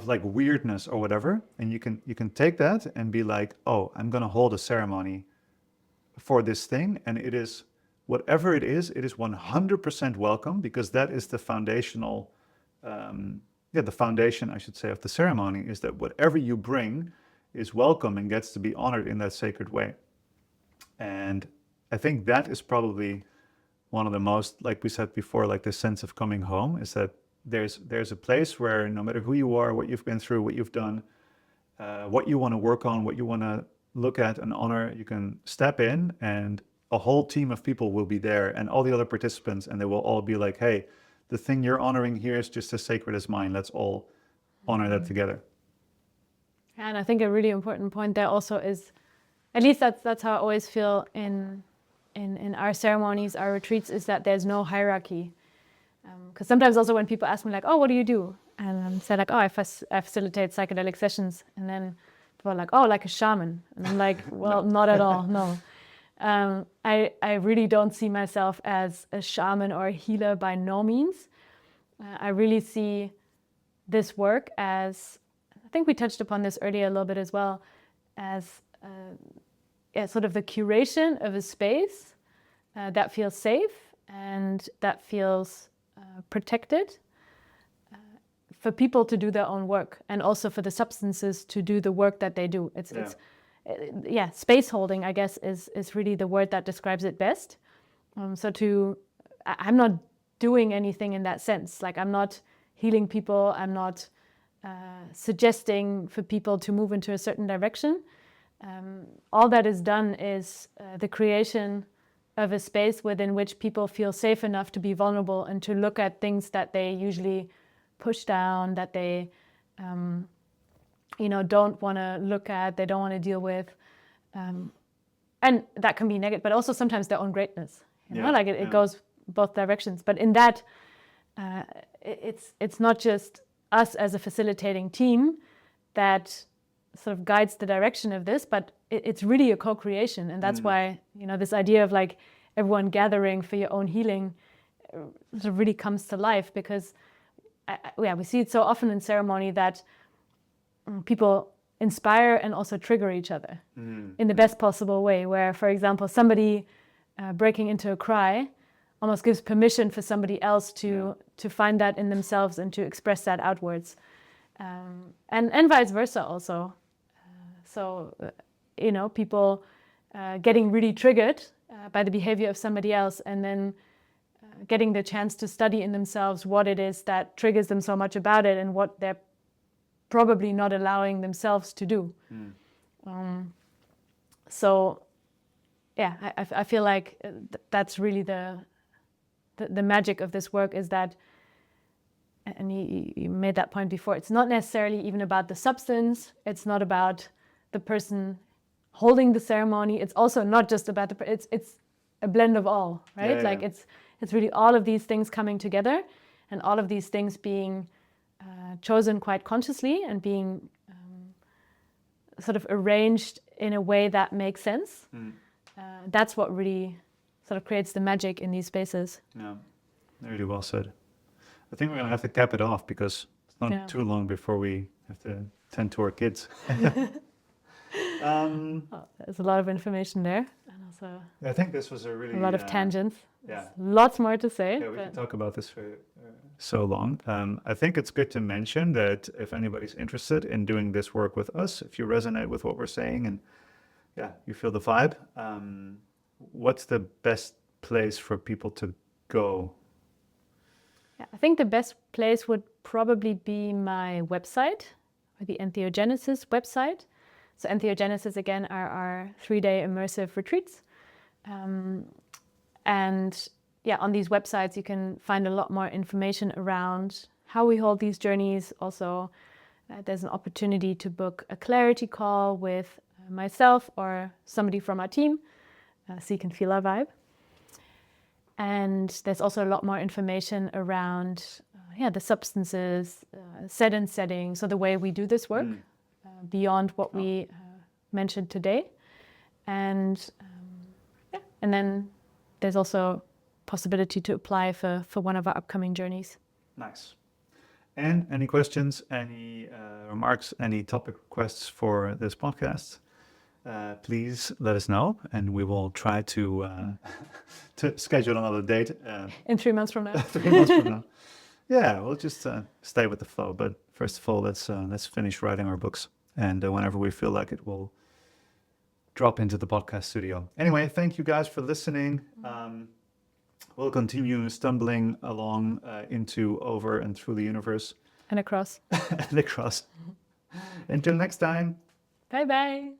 like weirdness or whatever, and you can take that and be like, oh, I'm gonna hold a ceremony for this thing, and it is whatever it is 100% welcome, because that is the foundational, the foundation, I should say, of the ceremony, is that whatever you bring is welcome and gets to be honored in that sacred way. And I think that is probably one of the most, like we said before, like the sense of coming home, is that there's a place where no matter who you are, what you've been through, what you've done, what you want to work on, what you want to look at and honor, you can step in and a whole team of people will be there and all the other participants, and they will all be like, hey, the thing you're honoring here is just as sacred as mine. Let's all honor that together. And I think a really important point there also is, at least that's how I always feel in our ceremonies, our retreats, is that there's no hierarchy. Because sometimes also when people ask me like, oh, what do you do? And I say like, oh, I facilitate psychedelic sessions. And then people are like, oh, like a shaman. And I'm like, well, not at all, no. I really don't see myself as a shaman or a healer by no means. I really see this work as, I think we touched upon this earlier a little bit as well, as sort of the curation of a space that feels safe and that feels protected for people to do their own work, and also for the substances to do the work that they do. It's space holding, I guess, is really the word that describes it best. I'm not doing anything in that sense. Like, I'm not healing people. I'm not suggesting for people to move into a certain direction. All that is done is the creation of a space within which people feel safe enough to be vulnerable and to look at things that they usually push down, that they don't want to look at, they don't want to deal with. And that can be negative, but also sometimes their own greatness. It goes both directions. But in that, it's not just us as a facilitating team that sort of guides the direction of this, but it's really a co-creation, and that's why, you know, this idea of like everyone gathering for your own healing sort of really comes to life, because we see it so often in ceremony that people inspire and also trigger each other in the best possible way, where, for example, somebody breaking into a cry almost gives permission for somebody else to find that in themselves and to express that outwards, and vice versa also. You know, people getting really triggered by the behavior of somebody else, and then getting the chance to study in themselves what it is that triggers them so much about it, and what they're probably not allowing themselves to do. So yeah, I feel like that's really the magic of this work, is that, and you made that point before, it's not necessarily even about the substance, it's not about the person holding the ceremony, it's also not just about it's a blend of all, right? Yeah, like yeah. it's really all of these things coming together, and all of these things being chosen quite consciously, and being sort of arranged in a way that makes sense. That's what really sort of creates the magic in these spaces. Yeah, really well said. I think we're gonna have to cap it off, because it's not too long before we have to tend to our kids. There's a lot of information there, and also I think this was a really a lot of tangents. Yeah. There's lots more to say. Yeah, we but can talk about this for so long. I think it's good to mention that if anybody's interested in doing this work with us, if you resonate with what we're saying and you feel the vibe, what's the best place for people to go? Yeah, I think the best place would probably be my website, or the Entheogenesis website. So Entheogenesis, again, are our 3-day immersive retreats. And yeah, on these websites, you can find a lot more information around how we hold these journeys. Also, there's an opportunity to book a clarity call with myself or somebody from our team, so you can feel our vibe. And there's also a lot more information around the substances, set and setting, so the way we do this work, beyond what we mentioned today. And then there's also possibility to apply for one of our upcoming journeys. Nice. And any questions, any remarks, any topic requests for this podcast, please let us know, and we will try to schedule another date. In 3 months from now. 3 months from now. Yeah, we'll just stay with the flow. But first of all, let's finish writing our books, and whenever we feel like it, we'll drop into the podcast studio. Anyway, thank you guys for listening. We'll continue stumbling along into, over, and through the universe. And across. And across. Until next time. Bye-bye.